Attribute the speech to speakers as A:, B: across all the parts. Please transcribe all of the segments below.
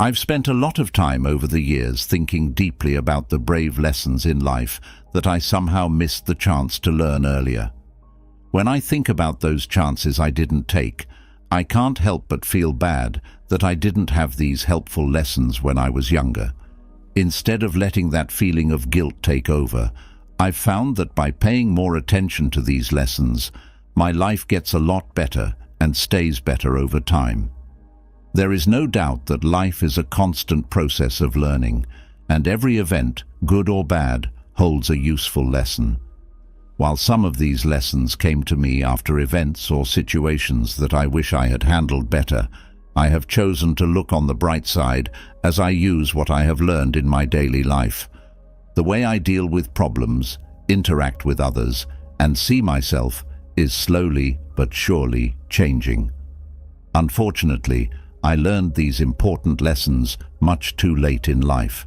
A: I've spent a lot of time over the years thinking deeply about the brave lessons in life that I somehow missed the chance to learn earlier. When I think about those chances I didn't take, I can't help but feel bad that I didn't have these helpful lessons when I was younger. Instead of letting that feeling of guilt take over, I've found that by paying more attention to these lessons, my life gets a lot better and stays better over time. There is no doubt that life is a constant process of learning, and every event, good or bad, holds a useful lesson. While some of these lessons came to me after events or situations that I wish I had handled better, I have chosen to look on the bright side as I use what I have learned in my daily life. The way I deal with problems, interact with others, and see myself is slowly but surely changing. Unfortunately, I learned these important lessons much too late in life.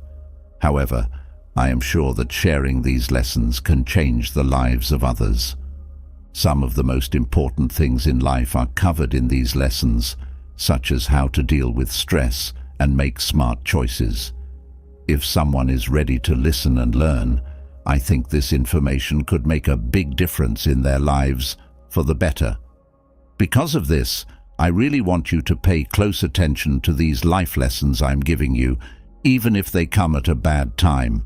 A: However, I am sure that sharing these lessons can change the lives of others. Some of the most important things in life are covered in these lessons, such as how to deal with stress and make smart choices. If someone is ready to listen and learn, I think this information could make a big difference in their lives for the better. Because of this, I really want you to pay close attention to these life lessons I'm giving you, even if they come at a bad time.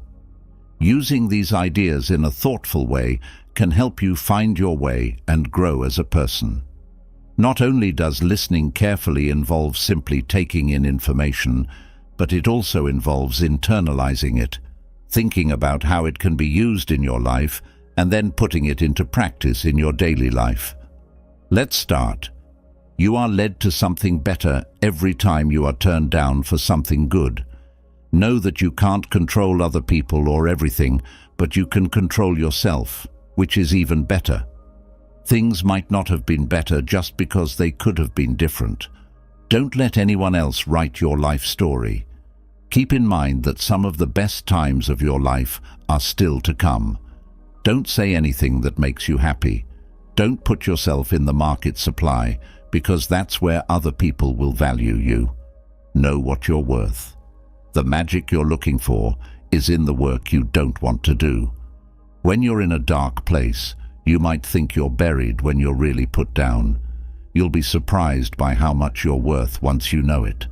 A: Using these ideas in a thoughtful way can help you find your way and grow as a person. Not only does listening carefully involve simply taking in information, but it also involves internalizing it, thinking about how it can be used in your life, and then putting it into practice in your daily life. Let's start. You are led to something better every time you are turned down for something good. Know that you can't control other people or everything, but you can control yourself, which is even better. Things might not have been better just because they could have been different. Don't let anyone else write your life story. Keep in mind that some of the best times of your life are still to come. Don't say anything that makes you happy. Don't put yourself in the market supply, because that's where other people will value you. Know what you're worth. The magic you're looking for is in the work you don't want to do. When you're in a dark place, you might think you're buried when you're really put down. You'll be surprised by how much you're worth once you know it.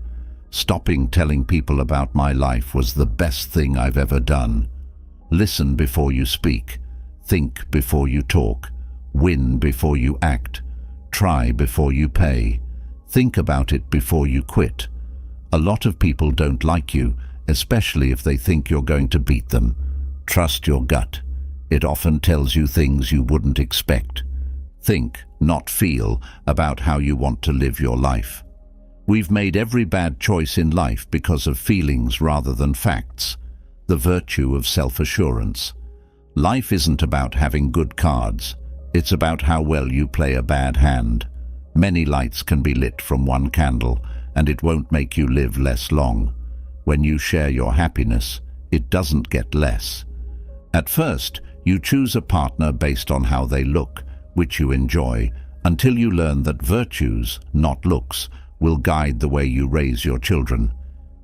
A: Stopping telling people about my life was the best thing I've ever done. Listen before you speak. Think before you talk. Win before you act. Try before you pay. Think about it before you quit. A lot of people don't like you, especially if they think you're going to beat them. Trust your gut. It often tells you things you wouldn't expect. Think, not feel, about how you want to live your life. We've made every bad choice in life because of feelings rather than facts. The virtue of self-assurance. Life isn't about having good cards. It's about how well you play a bad hand. Many lights can be lit from one candle, and it won't make you live less long. When you share your happiness, it doesn't get less. At first, you choose a partner based on how they look, which you enjoy, until you learn that virtues, not looks, will guide the way you raise your children.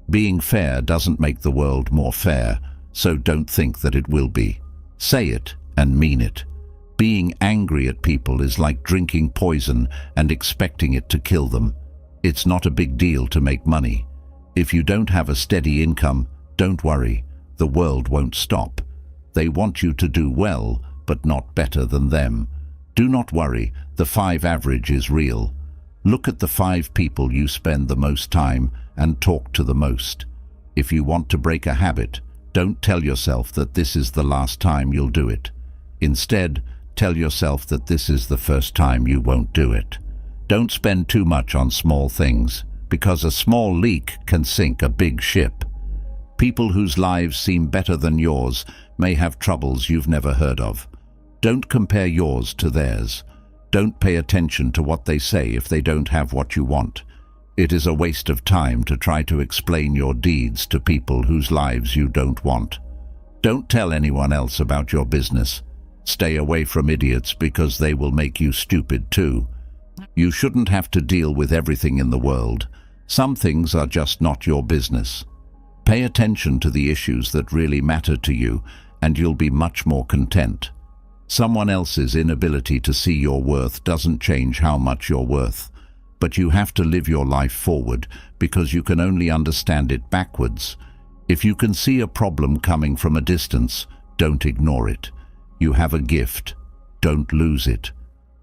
A: Being fair doesn't make the world more fair, so don't think that it will be. Say it and mean it. Being angry at people is like drinking poison and expecting it to kill them. It's not a big deal to make money. If you don't have a steady income, don't worry. The world won't stop. They want you to do well, but not better than them. Do not worry, the 5 average is real. Look at the 5 people you spend the most time and talk to the most. If you want to break a habit, don't tell yourself that this is the last time you'll do it. Instead, tell yourself that this is the first time you won't do it. Don't spend too much on small things, because a small leak can sink a big ship. People whose lives seem better than yours may have troubles you've never heard of. Don't compare yours to theirs. Don't pay attention to what they say if they don't have what you want. It is a waste of time to try to explain your deeds to people whose lives you don't want. Don't tell anyone else about your business. Stay away from idiots because they will make you stupid too. You shouldn't have to deal with everything in the world. Some things are just not your business. Pay attention to the issues that really matter to you, and you'll be much more content. Someone else's inability to see your worth doesn't change how much you're worth, but you have to live your life forward because you can only understand it backwards. If you can see a problem coming from a distance, don't ignore it. You have a gift. Don't lose it.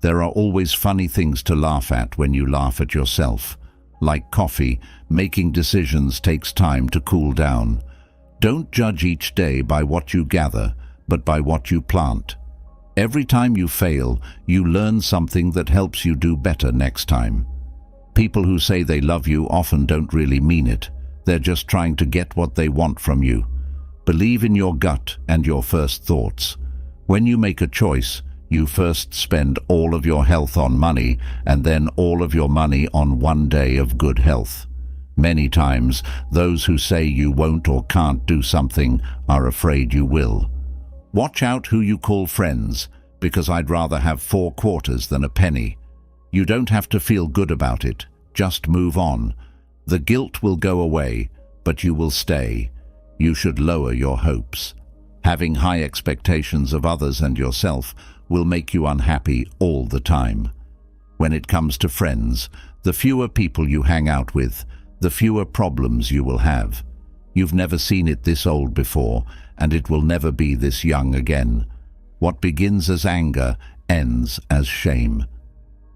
A: There are always funny things to laugh at when you laugh at yourself. Like coffee, making decisions takes time to cool down. Don't judge each day by what you gather, but by what you plant. Every time you fail, you learn something that helps you do better next time. People who say they love you often don't really mean it. They're just trying to get what they want from you. Believe in your gut and your first thoughts. When you make a choice, you first spend all of your health on money and then all of your money on one day of good health. Many times, those who say you won't or can't do something are afraid you will. Watch out who you call friends, because I'd rather have 4 quarters than a penny. You don't have to feel good about it. Just move on. The guilt will go away, but you will stay. You should lower your hopes. Having high expectations of others and yourself will make you unhappy all the time. When it comes to friends, the fewer people you hang out with, the fewer problems you will have. You've never seen it this old before, and it will never be this young again. What begins as anger ends as shame.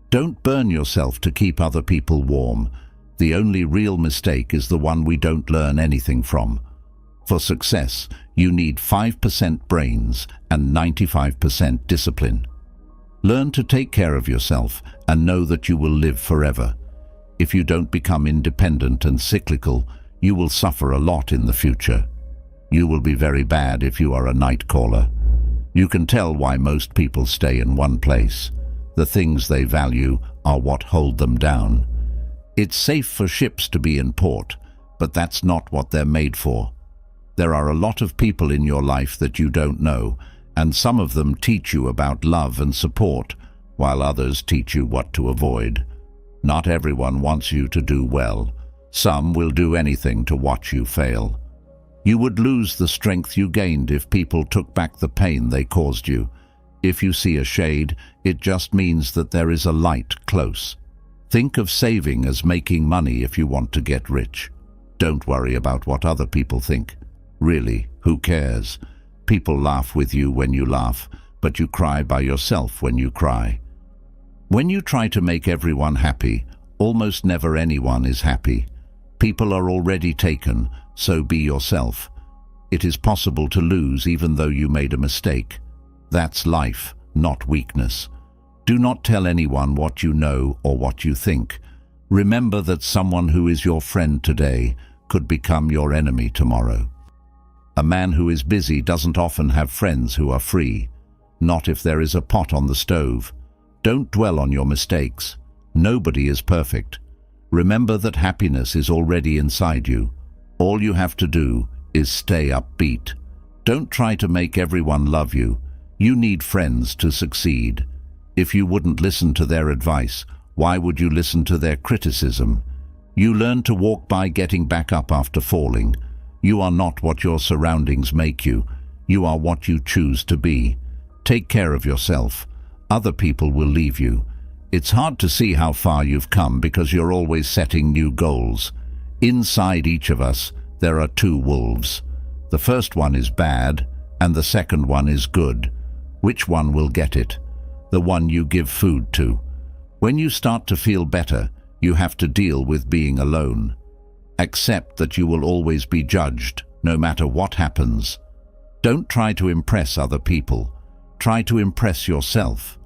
A: Don't burn yourself to keep other people warm. The only real mistake is the one we don't learn anything from. For success, you need 5% brains and 95% discipline. Learn to take care of yourself and know that you will live forever. If you don't become independent and cyclical, you will suffer a lot in the future. You will be very bad if you are a night caller. You can tell why most people stay in one place. The things they value are what hold them down. It's safe for ships to be in port, but that's not what they're made for. There are a lot of people in your life that you don't know, and some of them teach you about love and support, while others teach you what to avoid. Not everyone wants you to do well. Some will do anything to watch you fail. You would lose the strength you gained if people took back the pain they caused you. If you see a shade, it just means that there is a light close. Think of saving as making money if you want to get rich. Don't worry about what other people think. Really, who cares? People laugh with you when you laugh, but you cry by yourself when you cry. When you try to make everyone happy, almost never anyone is happy. People are already taken, so be yourself. It is possible to lose even though you made a mistake. That's life, not weakness. Do not tell anyone what you know or what you think. Remember that someone who is your friend today could become your enemy tomorrow. A man who is busy doesn't often have friends who are free. Not if there is a pot on the stove. Don't dwell on your mistakes. Nobody is perfect. Remember that happiness is already inside you. All you have to do is stay upbeat. Don't try to make everyone love you. You need friends to succeed. If you wouldn't listen to their advice, why would you listen to their criticism? You learn to walk by getting back up after falling. You are not what your surroundings make you. You are what you choose to be. Take care of yourself. Other people will leave you. It's hard to see how far you've come because you're always setting new goals. Inside each of us, there are 2 wolves. The first one is bad, and the second one is good. Which one will get it? The one you give food to. When you start to feel better, you have to deal with being alone. Accept that you will always be judged, no matter what happens. Don't try to impress other people. Try to impress yourself.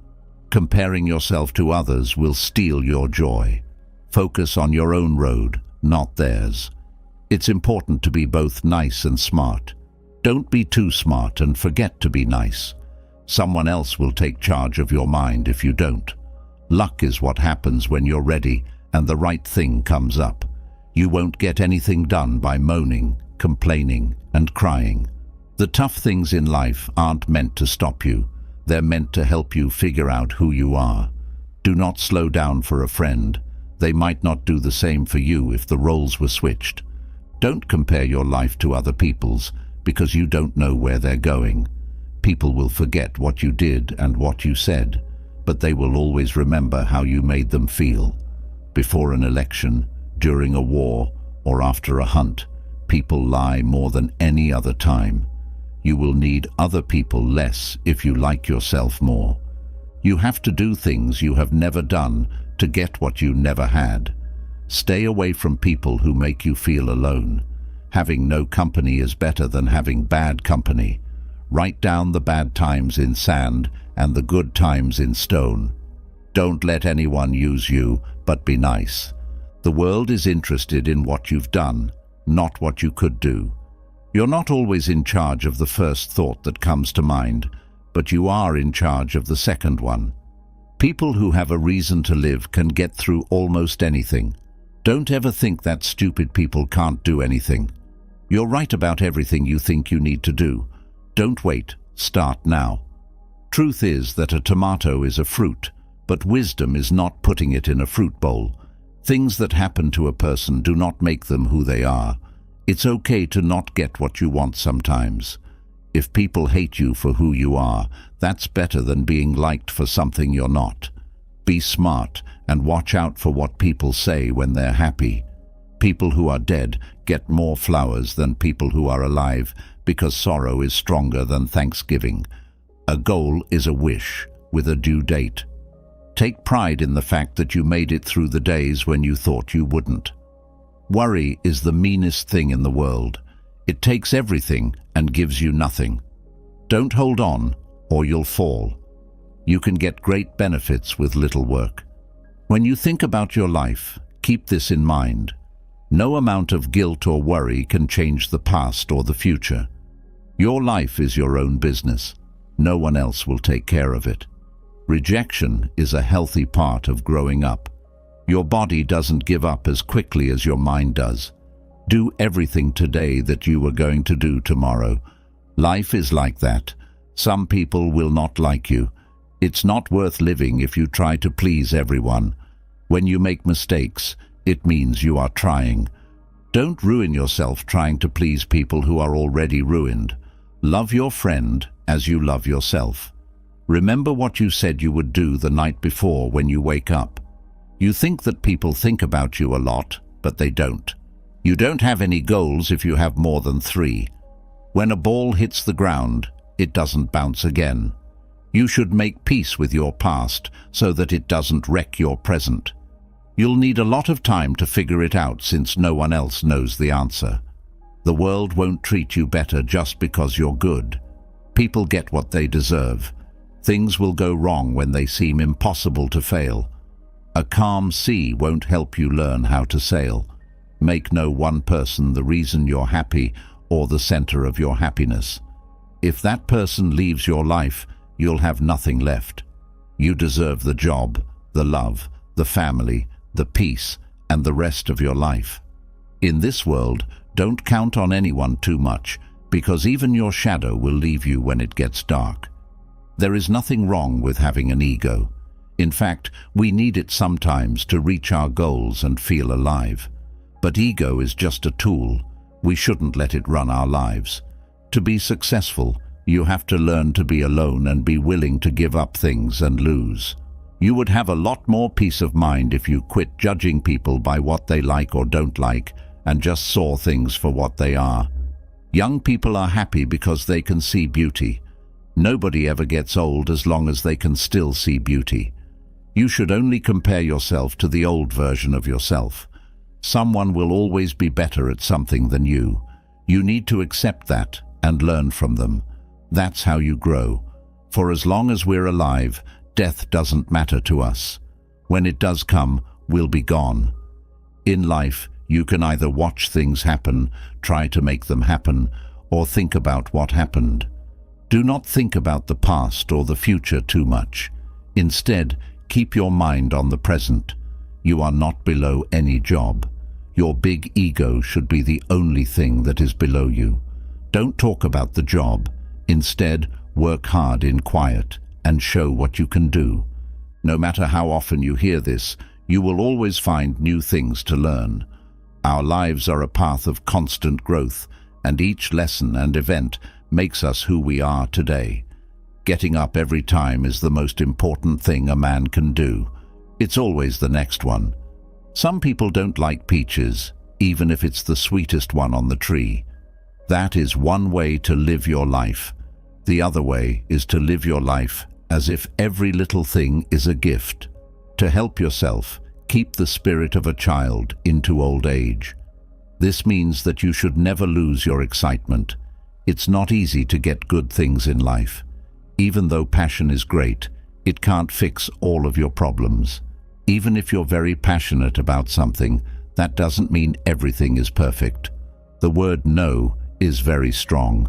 A: Comparing yourself to others will steal your joy. Focus on your own road, not theirs. It's important to be both nice and smart. Don't be too smart and forget to be nice. Someone else will take charge of your mind if you don't. Luck is what happens when you're ready and the right thing comes up. You won't get anything done by moaning, complaining, and crying. The tough things in life aren't meant to stop you. They're meant to help you figure out who you are. Do not slow down for a friend. They might not do the same for you if the roles were switched. Don't compare your life to other people's, because you don't know where they're going. People will forget what you did and what you said, but they will always remember how you made them feel. Before an election, during a war, or after a hunt, people lie more than any other time. You will need other people less if you like yourself more. You have to do things you have never done to get what you never had. Stay away from people who make you feel alone. Having no company is better than having bad company. Write down the bad times in sand and the good times in stone. Don't let anyone use you, but be nice. The world is interested in what you've done, not what you could do. You're not always in charge of the first thought that comes to mind, but you are in charge of the second one. People who have a reason to live can get through almost anything. Don't ever think that stupid people can't do anything. You're right about everything you think you need to do. Don't wait, start now. Truth is that a tomato is a fruit, but wisdom is not putting it in a fruit bowl. Things that happen to a person do not make them who they are. It's okay to not get what you want sometimes. If people hate you for who you are, that's better than being liked for something you're not. Be smart and watch out for what people say when they're happy. People who are dead get more flowers than people who are alive, because sorrow is stronger than thanksgiving. A goal is a wish with a due date. Take pride in the fact that you made it through the days when you thought you wouldn't. Worry is the meanest thing in the world. It takes everything and gives you nothing. Don't hold on, or you'll fall. You can get great benefits with little work. When you think about your life, keep this in mind. No amount of guilt or worry can change the past or the future. Your life is your own business. No one else will take care of it. Rejection is a healthy part of growing up. Your body doesn't give up as quickly as your mind does. Do everything today that you were going to do tomorrow. Life is like that. Some people will not like you. It's not worth living if you try to please everyone. When you make mistakes, it means you are trying. Don't ruin yourself trying to please people who are already ruined. Love your friend as you love yourself. Remember what you said you would do the night before when you wake up. You think that people think about you a lot, but they don't. You don't have any goals if you have more than 3. When a ball hits the ground, it doesn't bounce again. You should make peace with your past so that it doesn't wreck your present. You'll need a lot of time to figure it out since no one else knows the answer. The world won't treat you better just because you're good. People get what they deserve. Things will go wrong when they seem impossible to fail. A calm sea won't help you learn how to sail. Make no one person the reason you're happy or the center of your happiness. If that person leaves your life, you'll have nothing left. You deserve the job, the love, the family, the peace, and the rest of your life. In this world, don't count on anyone too much, because even your shadow will leave you when it gets dark. There is nothing wrong with having an ego. In fact, we need it sometimes to reach our goals and feel alive. But ego is just a tool. We shouldn't let it run our lives. To be successful, you have to learn to be alone and be willing to give up things and lose. You would have a lot more peace of mind if you quit judging people by what they like or don't like and just saw things for what they are. Young people are happy because they can see beauty. Nobody ever gets old as long as they can still see beauty. You should only compare yourself to the old version of yourself. Someone will always be better at something than you. You need to accept that and learn from them. That's how you grow. For as long as we're alive, death doesn't matter to us. When it does come, we'll be gone. In life, you can either watch things happen, try to make them happen, or think about what happened. Do not think about the past or the future too much. Instead, keep your mind on the present. You are not below any job. Your big ego should be the only thing that is below you. Don't talk about the job. Instead, work hard in quiet and show what you can do. No matter how often you hear this, You will always find new things to learn. Our lives are a path of constant growth, and each lesson and event makes us who we are today. Getting up every time is the most important thing a man can do. It's always the next one. Some people don't like peaches, even if it's the sweetest one on the tree. That is one way to live your life. The other way is to live your life as if every little thing is a gift. To help yourself, keep the spirit of a child into old age. This means that you should never lose your excitement. It's not easy to get good things in life. Even though passion is great, it can't fix all of your problems. Even if you're very passionate about something, that doesn't mean everything is perfect. The word no is very strong.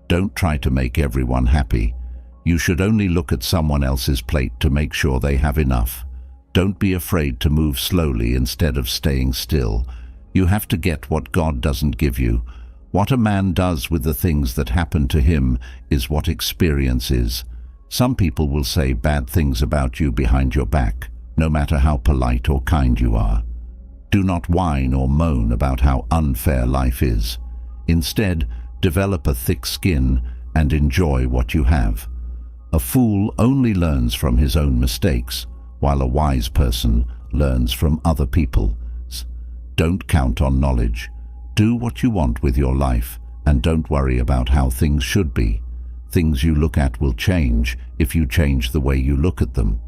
A: Don't try to make everyone happy. You should only look at someone else's plate to make sure they have enough. Don't be afraid to move slowly instead of staying still. You have to get what God doesn't give you. What a man does with the things that happen to him is what experience is. Some people will say bad things about you behind your back, no matter how polite or kind you are. Do not whine or moan about how unfair life is. Instead, develop a thick skin and enjoy what you have. A fool only learns from his own mistakes, while a wise person learns from other people's. Don't count on knowledge. Do what you want with your life, and don't worry about how things should be. Things you look at will change if you change the way you look at them.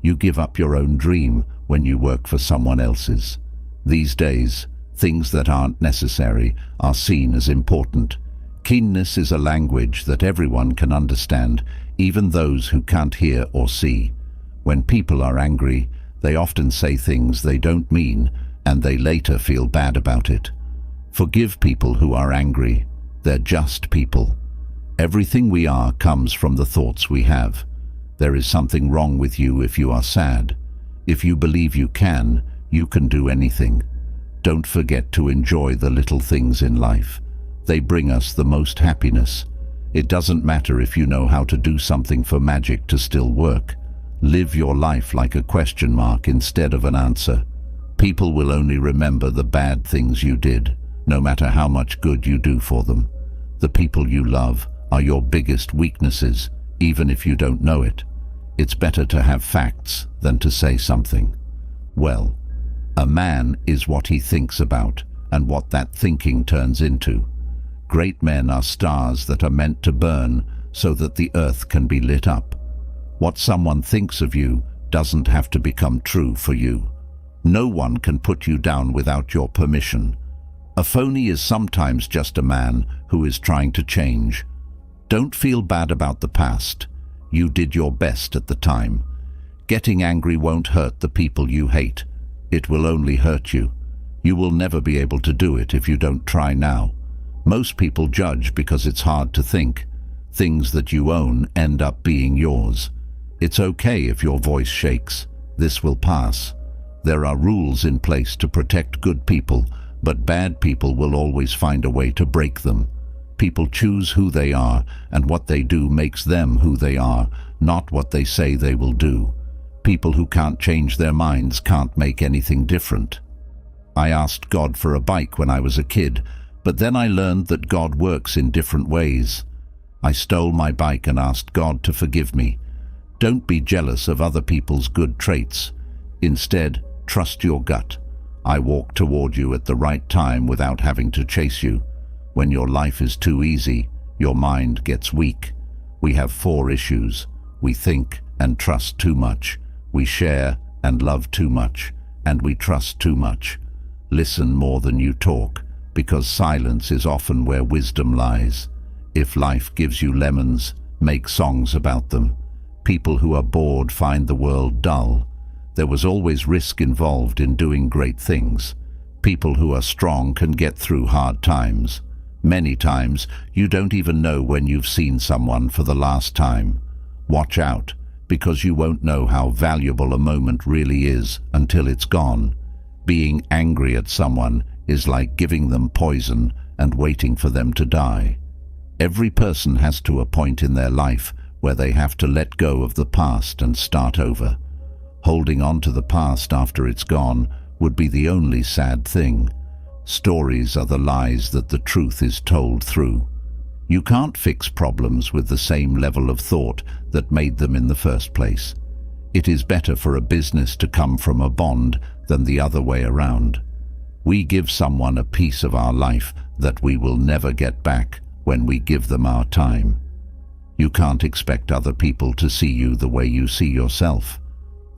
A: You give up your own dream when you work for someone else's. These days, things that aren't necessary are seen as important. Keenness is a language that everyone can understand, even those who can't hear or see. When people are angry, they often say things they don't mean, and they later feel bad about it. Forgive people who are angry. They're just people. Everything we are comes from the thoughts we have. There is something wrong with you if you are sad. If you believe you can do anything. Don't forget to enjoy the little things in life. They bring us the most happiness. It doesn't matter if you know how to do something for magic to still work. Live your life like a question mark instead of an answer. People will only remember the bad things you did, no matter how much good you do for them. The people you love are your biggest weaknesses, even if you don't know it. It's better to have facts than to say something. Well, a man is what he thinks about and what that thinking turns into. Great men are stars that are meant to burn so that the earth can be lit up. What someone thinks of you doesn't have to become true for you. No one can put you down without your permission. A phony is sometimes just a man who is trying to change. Don't feel bad about the past. You did your best at the time. Getting angry won't hurt the people you hate. It will only hurt you. You will never be able to do it if you don't try now. Most people judge because it's hard to think. Things that you own end up being yours. It's okay if your voice shakes. This will pass. There are rules in place to protect good people, but bad people will always find a way to break them. People choose who they are, and what they do makes them who they are, not what they say they will do. People who can't change their minds can't make anything different. I asked God for a bike when I was a kid, but then I learned that God works in different ways. I stole my bike and asked God to forgive me. Don't be jealous of other people's good traits. Instead, trust your gut. I walk toward you at the right time without having to chase you. When your life is too easy, your mind gets weak. We have 4 issues. We think and trust too much. We share and love too much. And we trust too much. Listen more than you talk, because silence is often where wisdom lies. If life gives you lemons, make songs about them. People who are bored find the world dull. There was always risk involved in doing great things. People who are strong can get through hard times. Many times, you don't even know when you've seen someone for the last time. Watch out, because you won't know how valuable a moment really is until it's gone. Being angry at someone is like giving them poison and waiting for them to die. Every person has to a point in their life where they have to let go of the past and start over. Holding on to the past after it's gone would be the only sad thing. Stories are the lies that the truth is told through. You can't fix problems with the same level of thought that made them in the first place. It is better for a business to come from a bond than the other way around. We give someone a piece of our life that we will never get back when we give them our time. You can't expect other people to see you the way you see yourself.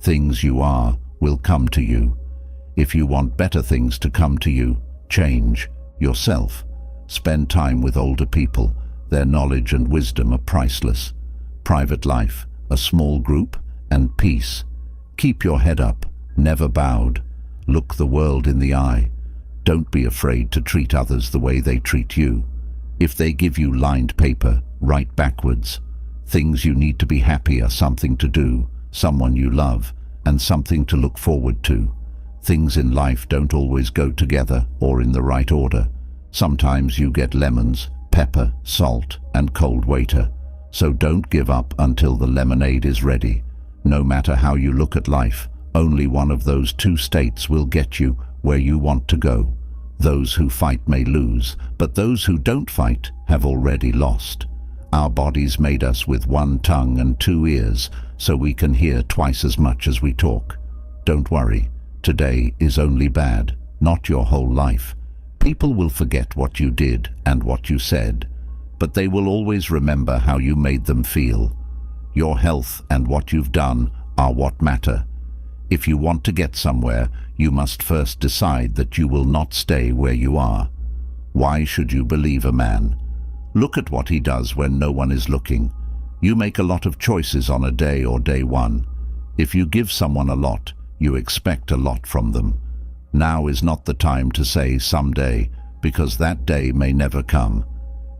A: Things you are will come to you. If you want better things to come to you, change yourself. Spend time with older people. Their knowledge and wisdom are priceless. Private life, a small group, and peace. Keep your head up, never bowed. Look the world in the eye. Don't be afraid to treat others the way they treat you. If they give you lined paper, write backwards. Things you need to be happy are something to do, someone you love, and something to look forward to. Things in life don't always go together or in the right order. Sometimes you get lemons, pepper, salt, and cold water. So don't give up until the lemonade is ready. No matter how you look at life, only one of those two states will get you where you want to go. Those who fight may lose, but those who don't fight have already lost. Our bodies made us with one tongue and two ears, so we can hear twice as much as we talk. Don't worry, today is only bad, not your whole life. People will forget what you did and what you said, but they will always remember how you made them feel. Your health and what you've done are what matter. If you want to get somewhere, you must first decide that you will not stay where you are. Why should you believe a man? Look at what he does when no one is looking. You make a lot of choices on a day or day one. If you give someone a lot, you expect a lot from them. Now is not the time to say someday, because that day may never come.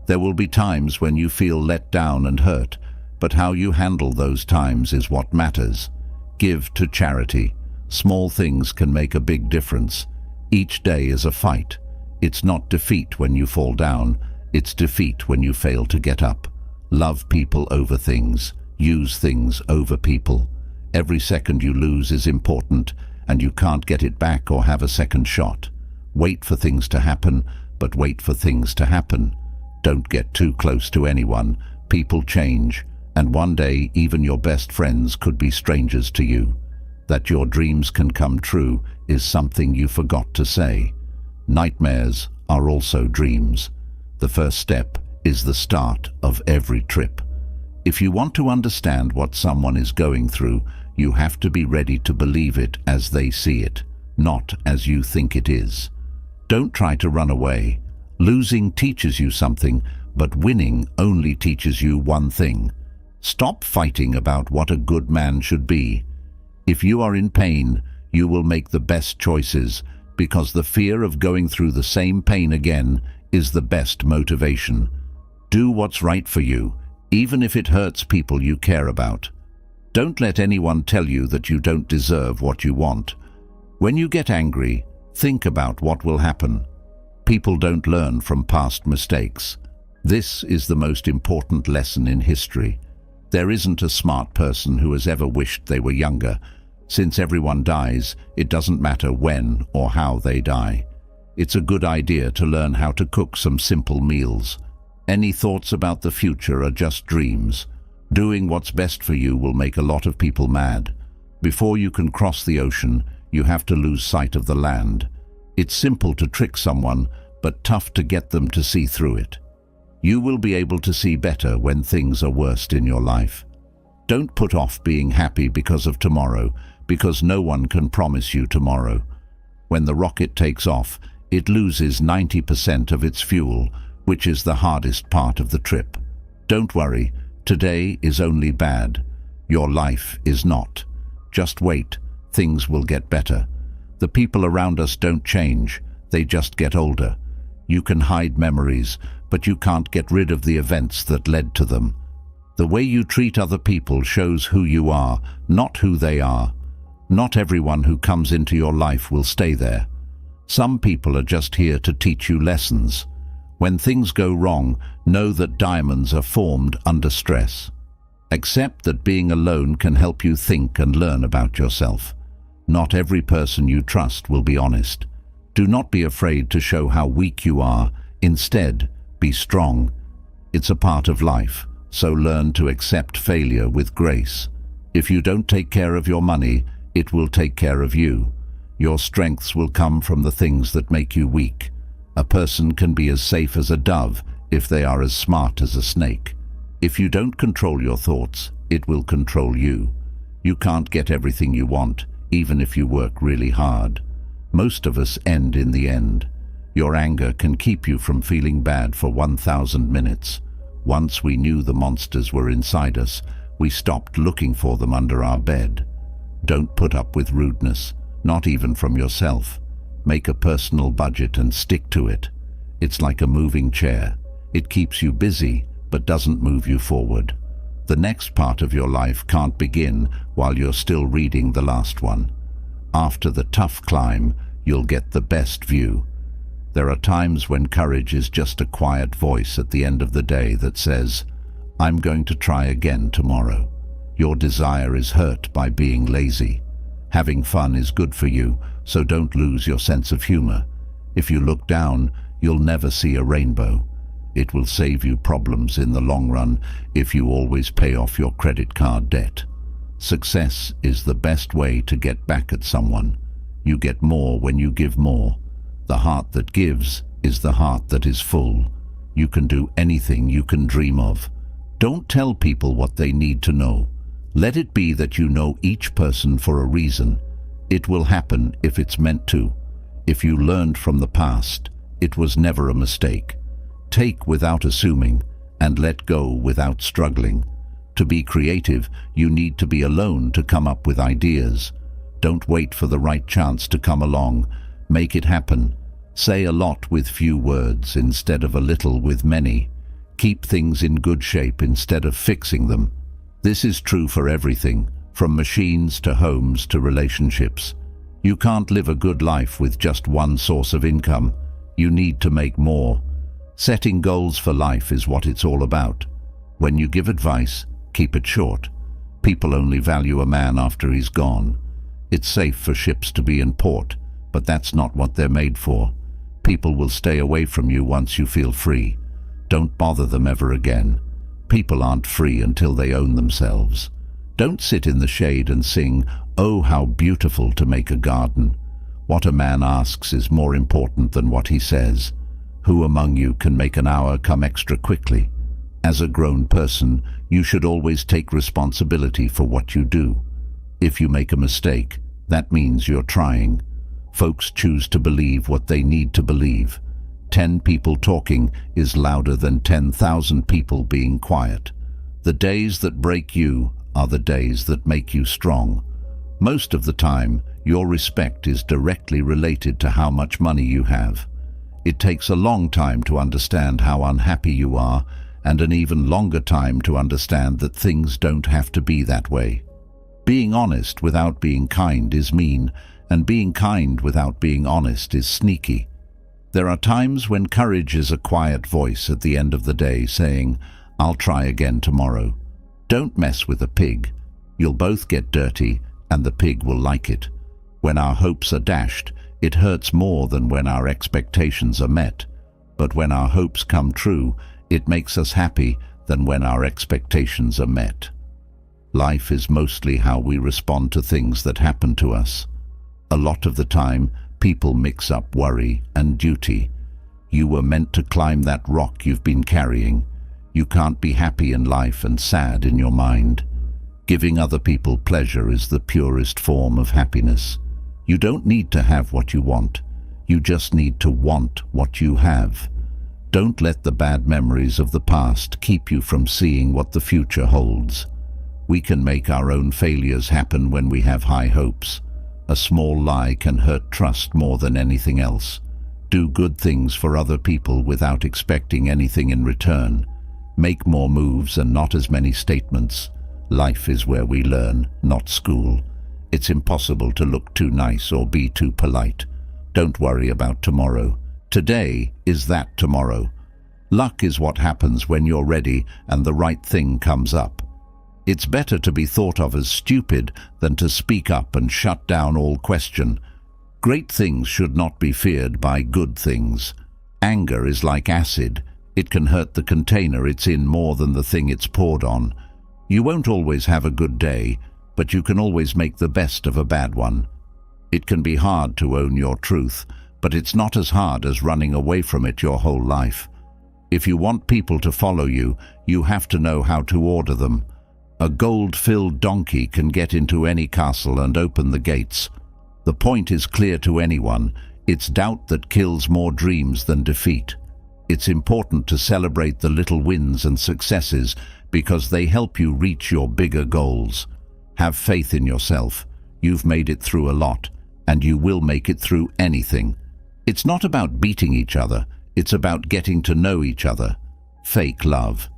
A: There will be times when you feel let down and hurt, but how you handle those times is what matters. Give to charity. Small things can make a big difference. Each day is a fight. It's not defeat when you fall down. It's defeat when you fail to get up. Love people over things. Use things over people. Every second you lose is important, and you can't get it back or have a second shot. Wait for things to happen, but wait for things to happen. Don't get too close to anyone. People change, and one day even your best friends could be strangers to you. That your dreams can come true is something you forgot to say. Nightmares are also dreams. The first step is the start of every trip. If you want to understand what someone is going through, you have to be ready to believe it as they see it, not as you think it is. Don't try to run away. Losing teaches you something, but winning only teaches you one thing. Stop fighting about what a good man should be. If you are in pain, you will make the best choices, because the fear of going through the same pain again is the best motivation. Do what's right for you, even if it hurts people you care about. Don't let anyone tell you that you don't deserve what you want. When you get angry, think about what will happen. People don't learn from past mistakes. This is the most important lesson in history. There isn't a smart person who has ever wished they were younger. Since everyone dies, it doesn't matter when or how they die. It's a good idea to learn how to cook some simple meals. Any thoughts about the future are just dreams. Doing what's best for you will make a lot of people mad. Before you can cross the ocean, you have to lose sight of the land. It's simple to trick someone, but tough to get them to see through it. You will be able to see better when things are worst in your life. Don't put off being happy because of tomorrow, because no one can promise you tomorrow. When the rocket takes off, it loses 90% of its fuel, which is the hardest part of the trip. Don't worry, today is only bad. Your life is not. Just wait, things will get better. The people around us don't change, they just get older. You can hide memories, but you can't get rid of the events that led to them. The way you treat other people shows who you are, not who they are. Not everyone who comes into your life will stay there. Some people are just here to teach you lessons. When things go wrong, know that diamonds are formed under stress. Accept that being alone can help you think and learn about yourself. Not every person you trust will be honest. Do not be afraid to show how weak you are. Instead, be strong. It's a part of life, so learn to accept failure with grace. If you don't take care of your money, it will take care of you. Your strengths will come from the things that make you weak. A person can be as safe as a dove if they are as smart as a snake. If you don't control your thoughts, it will control you. You can't get everything you want, even if you work really hard. Most of us end in the end. Your anger can keep you from feeling bad for 1,000 minutes. Once we knew the monsters were inside us, we stopped looking for them under our bed. Don't put up with rudeness, not even from yourself. Make a personal budget and stick to it. It's like a moving chair. It keeps you busy, but doesn't move you forward. The next part of your life can't begin while you're still reading the last one. After the tough climb, you'll get the best view. There are times when courage is just a quiet voice at the end of the day that says, "I'm going to try again tomorrow." Your desire is hurt by being lazy. Having fun is good for you, so don't lose your sense of humor. If you look down, you'll never see a rainbow. It will save you problems in the long run if you always pay off your credit card debt. Success is the best way to get back at someone. You get more when you give more. The heart that gives is the heart that is full. You can do anything you can dream of. Don't tell people what they need to know. Let it be that you know each person for a reason. It will happen if it's meant to. If you learned from the past, it was never a mistake. Take without assuming, and let go without struggling. To be creative, you need to be alone to come up with ideas. Don't wait for the right chance to come along. Make it happen. Say a lot with few words instead of a little with many. Keep things in good shape instead of fixing them. This is true for everything, from machines to homes to relationships. You can't live a good life with just one source of income. You need to make more. Setting goals for life is what it's all about. When you give advice, keep it short. People only value a man after he's gone. It's safe for ships to be in port, but that's not what they're made for. People will stay away from you once you feel free. Don't bother them ever again. People aren't free until they own themselves. Don't sit in the shade and sing, "Oh, how beautiful to make a garden." What a man asks is more important than what he says. Who among you can make an hour come extra quickly? As a grown person, you should always take responsibility for what you do. If you make a mistake, that means you're trying. Folks choose to believe what they need to believe. 10 people talking is louder than 10,000 people being quiet. The days that break you are the days that make you strong. Most of the time, your respect is directly related to how much money you have. It takes a long time to understand how unhappy you are, and an even longer time to understand that things don't have to be that way. Being honest without being kind is mean, and being kind without being honest is sneaky. There are times when courage is a quiet voice at the end of the day saying, "I'll try again tomorrow." Don't mess with a pig. You'll both get dirty, and the pig will like it. When our hopes are dashed, it hurts more than when our expectations are met. But when our hopes come true, it makes us happy than when our expectations are met. Life is mostly how we respond to things that happen to us. A lot of the time, people mix up worry and duty. You were meant to climb that rock you've been carrying. You can't be happy in life and sad in your mind. Giving other people pleasure is the purest form of happiness. You don't need to have what you want. You just need to want what you have. Don't let the bad memories of the past keep you from seeing what the future holds. We can make our own failures happen when we have high hopes. A small lie can hurt trust more than anything else. Do good things for other people without expecting anything in return. Make more moves and not as many statements. Life is where we learn, not school. It's impossible to look too nice or be too polite. Don't worry about tomorrow. Today is that tomorrow. Luck is what happens when you're ready and the right thing comes up. It's better to be thought of as stupid than to speak up and shut down all question. Great things should not be feared by good things. Anger is like acid. It can hurt the container it's in more than the thing it's poured on. You won't always have a good day, but you can always make the best of a bad one. It can be hard to own your truth, but it's not as hard as running away from it your whole life. If you want people to follow you, you have to know how to order them. A gold-filled donkey can get into any castle and open the gates. The point is clear to anyone. It's doubt that kills more dreams than defeat. It's important to celebrate the little wins and successes because they help you reach your bigger goals. Have faith in yourself. You've made it through a lot, and you will make it through anything. It's not about beating each other. It's about getting to know each other. Fake love.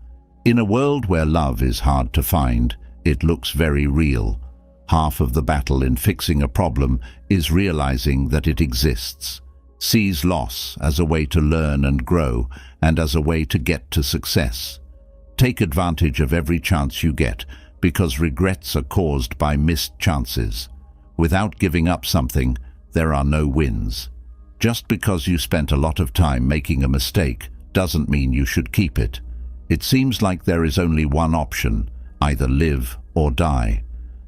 A: In a world where love is hard to find, it looks very real. Half of the battle in fixing a problem is realizing that it exists. Sees loss as a way to learn and grow, and as a way to get to success. Take advantage of every chance you get, because regrets are caused by missed chances. Without giving up something, there are no wins. Just because you spent a lot of time making a mistake doesn't mean you should keep it. It seems like there is only one option, either live or die.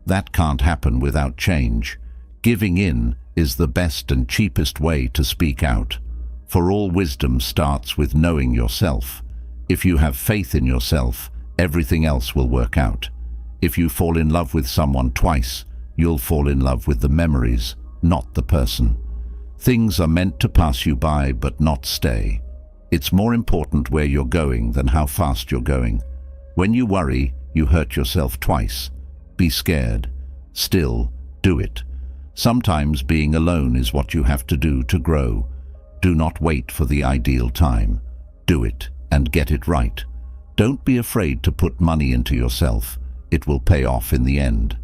A: That can't happen without change. Giving in is the best and cheapest way to speak out. For all wisdom starts with knowing yourself. If you have faith in yourself, everything else will work out. If you fall in love with someone twice, you'll fall in love with the memories, not the person. Things are meant to pass you by but not stay. It's more important where you're going than how fast you're going. When you worry, you hurt yourself twice. Be scared. Still, do it. Sometimes being alone is what you have to do to grow. Do not wait for the ideal time. Do it and get it right. Don't be afraid to put money into yourself. It will pay off in the end.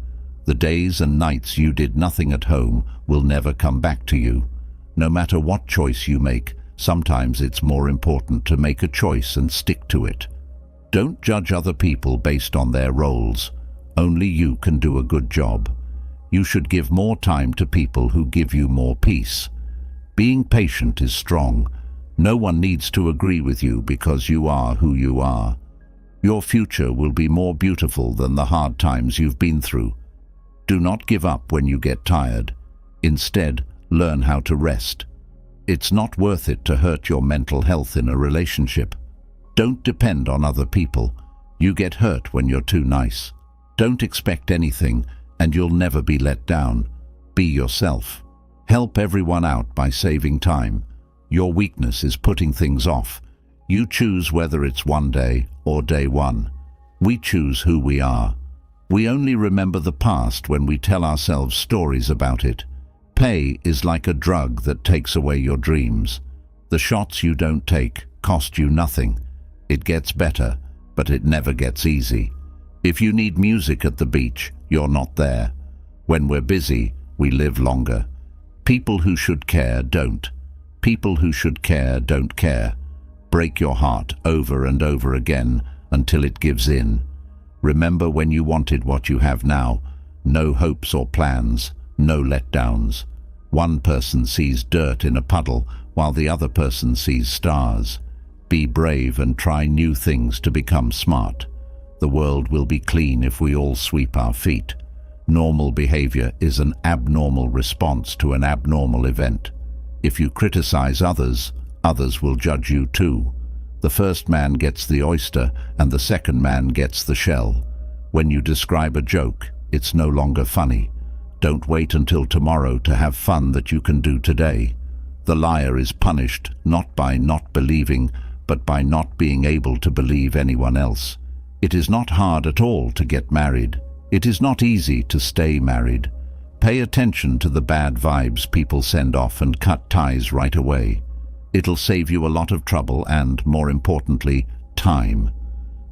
A: The days and nights you did nothing at home will never come back to you. No matter what choice you make, sometimes it's more important to make a choice and stick to it. Don't judge other people based on their roles. Only you can do a good job. You should give more time to people who give you more peace. Being patient is strong. No one needs to agree with you because you are who you are. Your future will be more beautiful than the hard times you've been through. Do not give up when you get tired. Instead, learn how to rest. It's not worth it to hurt your mental health in a relationship. Don't depend on other people. You get hurt when you're too nice. Don't expect anything, and you'll never be let down. Be yourself. Help everyone out by saving time. Your weakness is putting things off. You choose whether it's one day or day one. We choose who we are. We only remember the past when we tell ourselves stories about it. Pay is like a drug that takes away your dreams. The shots you don't take cost you nothing. It gets better, but it never gets easy. If you need music at the beach, you're not there. When we're busy, we live longer. People who should care don't. People who should care don't care. Break your heart over and over again until it gives in. Remember when you wanted what you have now. No hopes or plans, no letdowns. One person sees dirt in a puddle while the other person sees stars. Be brave and try new things to become smart. The world will be clean if we all sweep our feet. Normal behavior is an abnormal response to an abnormal event. If you criticize others, others will judge you too. The first man gets the oyster and the second man gets the shell. When you describe a joke, it's no longer funny. Don't wait until tomorrow to have fun that you can do today. The liar is punished not by not believing, but by not being able to believe anyone else. It is not hard at all to get married. It is not easy to stay married. Pay attention to the bad vibes people send off and cut ties right away. It'll save you a lot of trouble and, more importantly, time.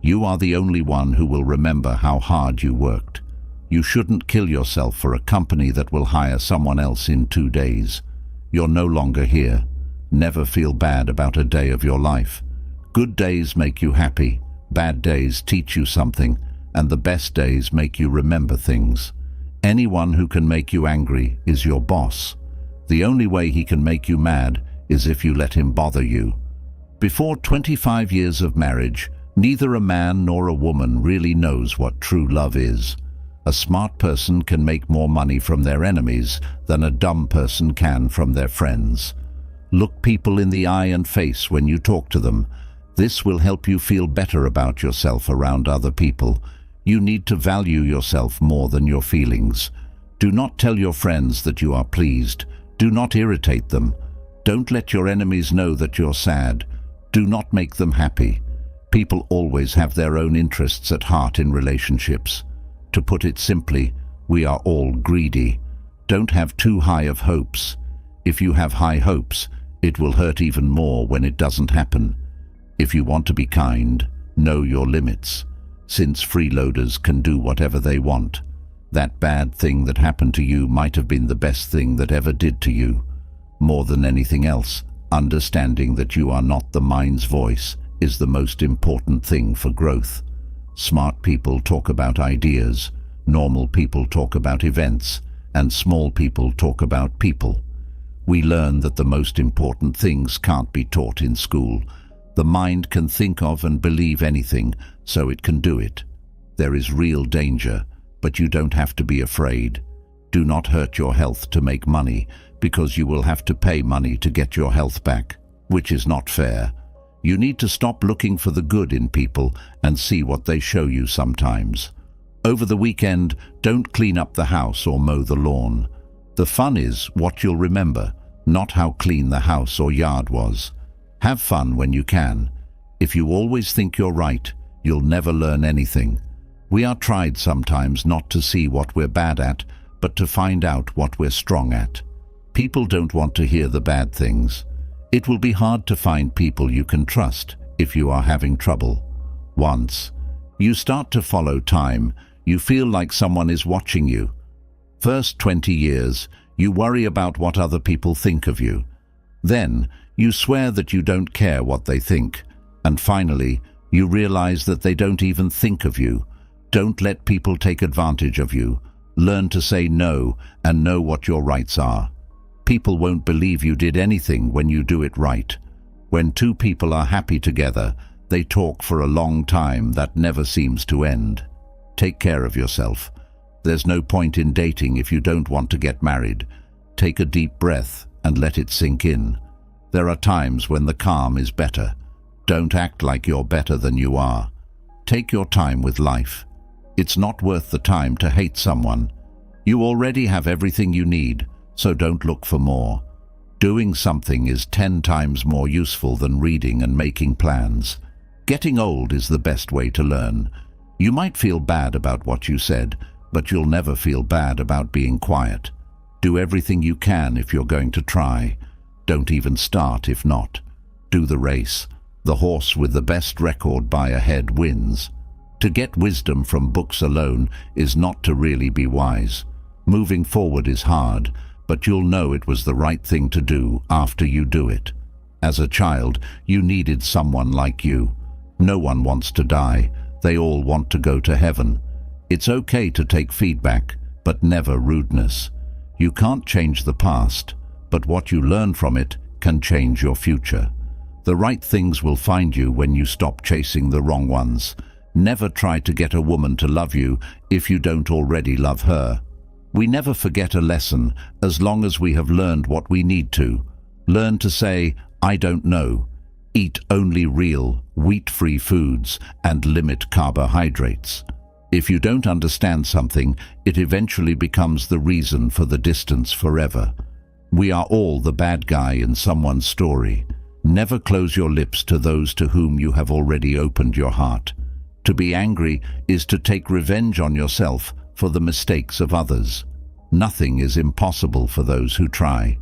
A: You are the only one who will remember how hard you worked. You shouldn't kill yourself for a company that will hire someone else in 2 days. You're no longer here. Never feel bad about a day of your life. Good days make you happy. Bad days teach you something. and the best days make you remember things. Anyone who can make you angry is your boss. The only way he can make you mad is if you let him bother you. Before 25 years of marriage, neither a man nor a woman really knows what true love is. A smart person can make more money from their enemies than a dumb person can from their friends. Look people in the eye and face when you talk to them. This will help you feel better about yourself around other people. You need to value yourself more than your feelings. Do not tell your friends that you are pleased. Do not irritate them. Don't let your enemies know that you're sad. Do not make them happy. People always have their own interests at heart in relationships. To put it simply, we are all greedy. Don't have too high of hopes. If you have high hopes, it will hurt even more when it doesn't happen. If you want to be kind, know your limits. Since freeloaders can do whatever they want, that bad thing that happened to you might have been the best thing that ever did to you. More than anything else, understanding that you are not the mind's voice is the most important thing for growth. Smart people talk about ideas, normal people talk about events, and small people talk about people. We learn that the most important things can't be taught in school. The mind can think of and believe anything, so it can do it. There is real danger, but you don't have to be afraid. Do not hurt your health to make money, because you will have to pay money to get your health back, which is not fair. You need to stop looking for the good in people and see what they show you sometimes. Over the weekend, don't clean up the house or mow the lawn. The fun is what you'll remember, not how clean the house or yard was. Have fun when you can. If you always think you're right, you'll never learn anything. We are tried sometimes not to see what we're bad at, but to find out what we're strong at. People don't want to hear the bad things. It will be hard to find people you can trust if you are having trouble. Once you start to follow time, you feel like someone is watching you. First 20 years, you worry about what other people think of you. Then, you swear that you don't care what they think. And finally, you realize that they don't even think of you. Don't let people take advantage of you. Learn to say no and know what your rights are. People won't believe you did anything when you do it right. When two people are happy together, they talk for a long time that never seems to end. Take care of yourself. There's no point in dating if you don't want to get married. Take a deep breath and let it sink in. There are times when the calm is better. Don't act like you're better than you are. Take your time with life. It's not worth the time to hate someone. You already have everything you need, so don't look for more. Doing something is 10 times more useful than reading and making plans. Getting old is the best way to learn. You might feel bad about what you said, but you'll never feel bad about being quiet. Do everything you can if you're going to try. Don't even start if not. Do the race. The horse with the best record by a head wins. To get wisdom from books alone is not to really be wise. Moving forward is hard, but you'll know it was the right thing to do after you do it. As a child, you needed someone like you. No one wants to die. They all want to go to heaven. It's okay to take feedback, but never rudeness. You can't change the past, but what you learn from it can change your future. The right things will find you when you stop chasing the wrong ones. Never try to get a woman to love you if you don't already love her. We never forget a lesson as long as we have learned what we need to. Learn to say, I don't know. Eat only real, wheat-free foods and limit carbohydrates. If you don't understand something, it eventually becomes the reason for the distance forever. We are all the bad guy in someone's story. Never close your lips to those to whom you have already opened your heart. To be angry is to take revenge on yourself for the mistakes of others. Nothing is impossible for those who try.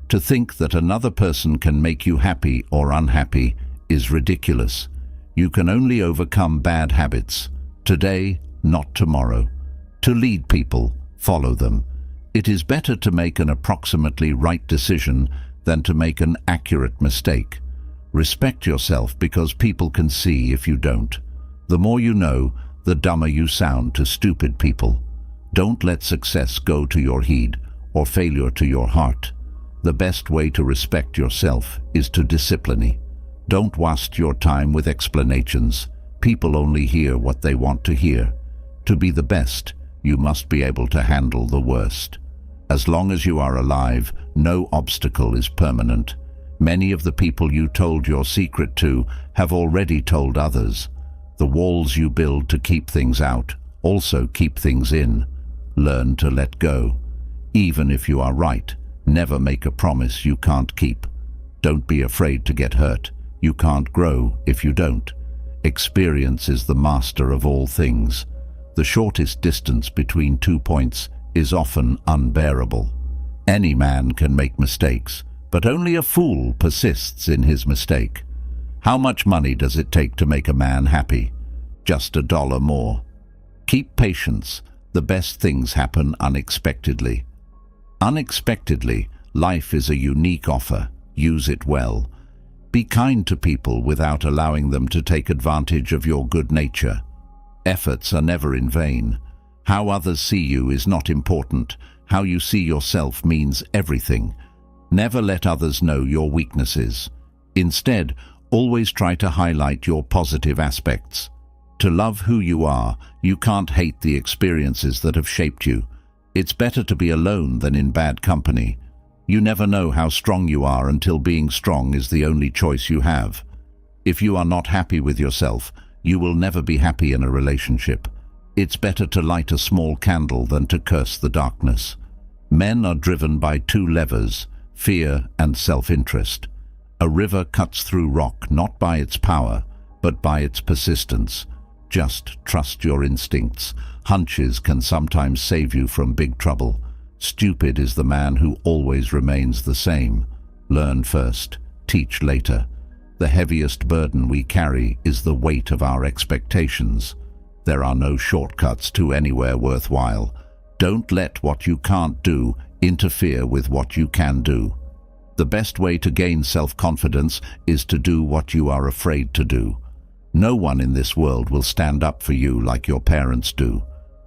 A: To think that another person can make you happy or unhappy is ridiculous. You can only overcome bad habits. Today, not tomorrow. To lead people, follow them. It is better to make an approximately right decision than to make an accurate mistake. Respect yourself because people can see if you don't. The more you know, the dumber you sound to stupid people. Don't let success go to your head or failure to your heart. The best way to respect yourself is to discipline. Don't waste your time with explanations. People only hear what they want to hear. To be the best, you must be able to handle the worst. As long as you are alive, no obstacle is permanent. Many of the people you told your secret to have already told others. The walls you build to keep things out also keep things in. Learn to let go. Even if you are right, never make a promise you can't keep. Don't be afraid to get hurt. You can't grow if you don't. Experience is the master of all things. The shortest distance between 2 points is often unbearable. Any man can make mistakes, but only a fool persists in his mistake. How much money does it take to make a man happy? Just $1 more. Keep patience. The best things happen unexpectedly. Unexpectedly, life is a unique offer. Use it well. Be kind to people without allowing them to take advantage of your good nature. Efforts are never in vain. How others see you is not important. How you see yourself means everything. Never let others know your weaknesses. Instead, always try to highlight your positive aspects. To love who you are, you can't hate the experiences that have shaped you. It's better to be alone than in bad company. You never know how strong you are until being strong is the only choice you have. If you are not happy with yourself, you will never be happy in a relationship. It's better to light a small candle than to curse the darkness. Men are driven by 2 levers, fear and self-interest. A river cuts through rock not by its power, but by its persistence. Just trust your instincts. Hunches can sometimes save you from big trouble. Stupid is the man who always remains the same. Learn first, teach later. The heaviest burden we carry is the weight of our expectations. There are no shortcuts to anywhere worthwhile. Don't let what you can't do interfere with what you can do. The best way to gain self-confidence is to do what you are afraid to do. No one in this world will stand up for you like your parents do.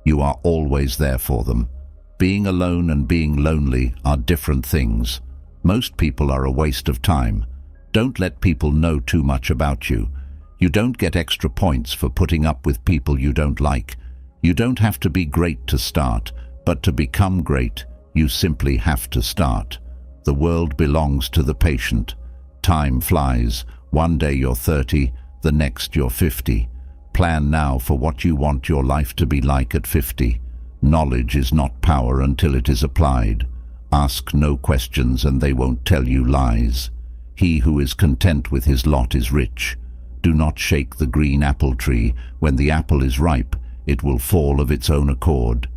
A: You are always there for them. Being alone and being lonely are different things. Most people are a waste of time. Don't let people know too much about you. You don't get extra points for putting up with people you don't like. You don't have to be great to start, but to become great, you simply have to start. The world belongs to the patient. Time flies. One day you're 30, the next you're 50. Plan now for what you want your life to be like at 50. Knowledge is not power until it is applied. Ask no questions and they won't tell you lies. He who is content with his lot is rich. Do not shake the green apple tree. When the apple is ripe, it will fall of its own accord.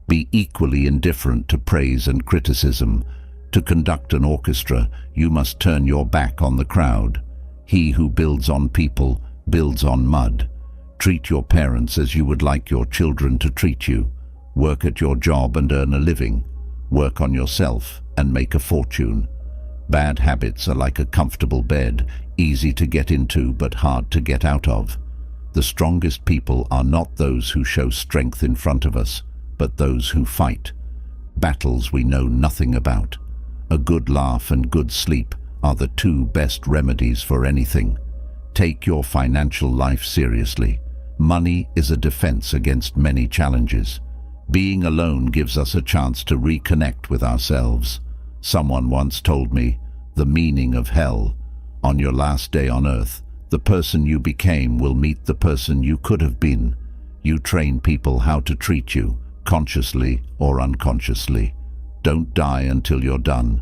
A: Be equally indifferent to praise and criticism. To conduct an orchestra, you must turn your back on the crowd. He who builds on people builds on mud. Treat your parents as you would like your children to treat you. Work at your job and earn a living. Work on yourself and make a fortune. Bad habits are like a comfortable bed, easy to get into but hard to get out of. The strongest people are not those who show strength in front of us, but those who fight. Battles we know nothing about. A good laugh and good sleep are the 2 best remedies for anything. Take your financial life seriously. Money is a defense against many challenges. Being alone gives us a chance to reconnect with ourselves. Someone once told me, the meaning of hell. On your last day on earth, the person you became will meet the person you could have been. You train people how to treat you, consciously or unconsciously. Don't die until you're done.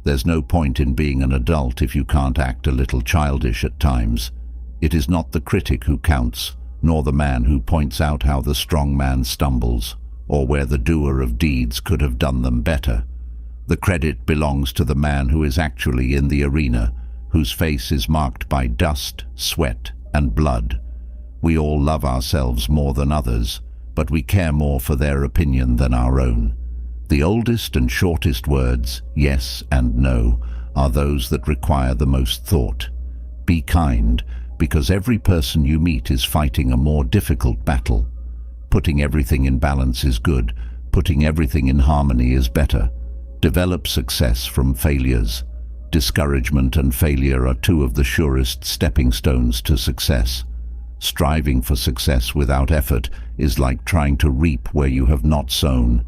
A: There's no point in being an adult if you can't act a little childish at times. It is not the critic who counts, nor the man who points out how the strong man stumbles, or where the doer of deeds could have done them better. The credit belongs to the man who is actually in the arena, whose face is marked by dust, sweat, and blood. We all love ourselves more than others, but we care more for their opinion than our own. The oldest and shortest words, yes and no, are those that require the most thought. Be kind, because every person you meet is fighting a more difficult battle. Putting everything in balance is good. Putting everything in harmony is better. Develop success from failures. Discouragement and failure are two of the surest stepping stones to success. Striving for success without effort is like trying to reap where you have not sown.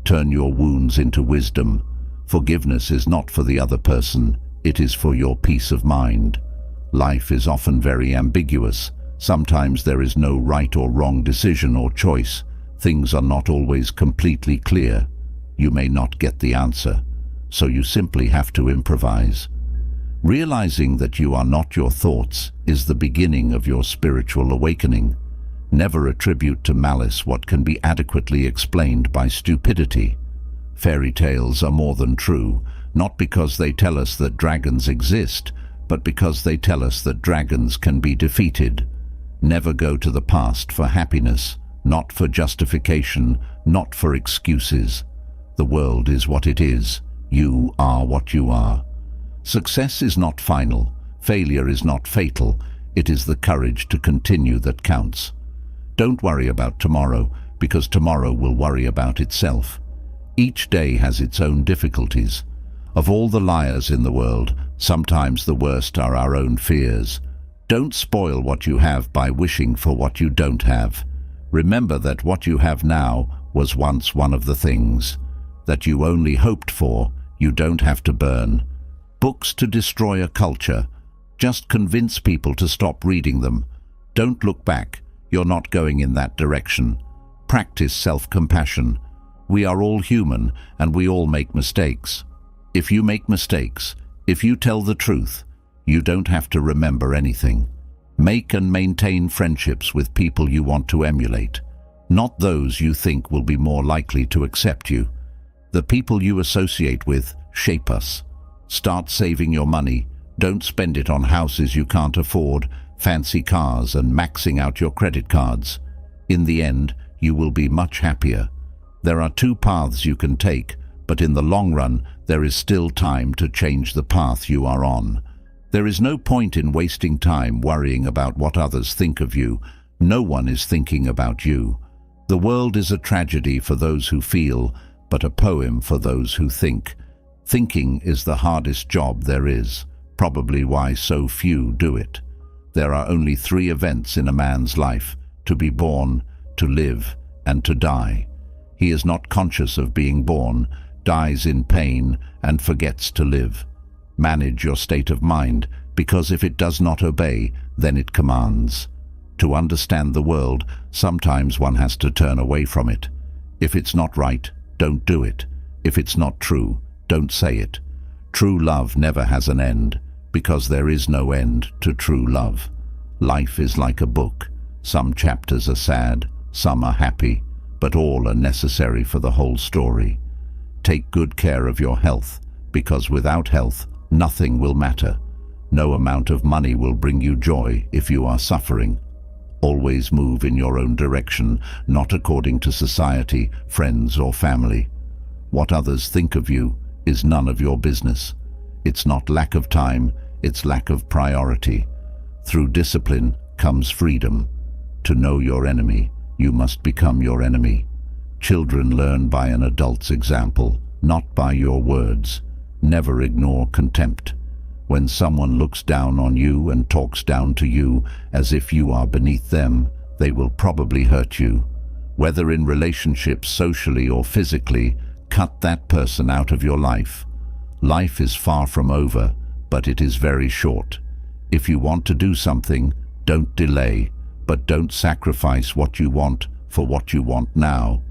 A: Turn your wounds into wisdom. Forgiveness is not for the other person, it is for your peace of mind. Life is often very ambiguous. Sometimes there is no right or wrong decision or choice. Things are not always completely clear. You may not get the answer, so you simply have to improvise. Realizing that you are not your thoughts is the beginning of your spiritual awakening. Never attribute to malice what can be adequately explained by stupidity. Fairy tales are more than true, not because they tell us that dragons exist, but because they tell us that dragons can be defeated. Never go to the past for happiness, not for justification, not for excuses. The world is what it is. You are what you are. Success is not final. Failure is not fatal. It is the courage to continue that counts. Don't worry about tomorrow, because tomorrow will worry about itself. Each day has its own difficulties. Of all the liars in the world, sometimes the worst are our own fears. Don't spoil what you have by wishing for what you don't have. Remember that what you have now was once one of the things that you only hoped for. You don't have to burn books to destroy a culture. Just convince people to stop reading them. Don't look back. You're not going in that direction. Practice self-compassion. We are all human and we all make mistakes. If you make mistakes, if you tell the truth, you don't have to remember anything. Make and maintain friendships with people you want to emulate, not those you think will be more likely to accept you. The people you associate with shape us. Start saving your money. Don't spend it on houses you can't afford, fancy cars, and maxing out your credit cards. In the end, you will be much happier. There are two paths you can take, but in the long run, there is still time to change the path you are on. There is no point in wasting time worrying about what others think of you. No one is thinking about you. The world is a tragedy for those who feel, but a poem for those who think. Thinking is the hardest job there is, probably why so few do it. There are only 3 events in a man's life: to be born, to live, and to die. He is not conscious of being born, dies in pain, and forgets to live. Manage your state of mind, because if it does not obey, then it commands. To understand the world, sometimes one has to turn away from it. If it's not right, don't do it. If it's not true, don't say it. True love never has an end, because there is no end to true love. Life is like a book. Some chapters are sad, some are happy, but all are necessary for the whole story. Take good care of your health, because without health, nothing will matter. No amount of money will bring you joy if you are suffering. Always move in your own direction, not according to society, friends, or family. What others think of you is none of your business. It's not lack of time, it's lack of priority. Through discipline comes freedom. To know your enemy, you must become your enemy. Children learn by an adult's example, not by your words. Never ignore contempt. When someone looks down on you and talks down to you as if you are beneath them, they will probably hurt you. Whether in relationships, socially or physically, cut that person out of your life. Life is far from over, but it is very short. If you want to do something, don't delay, but don't sacrifice what you want for what you want now.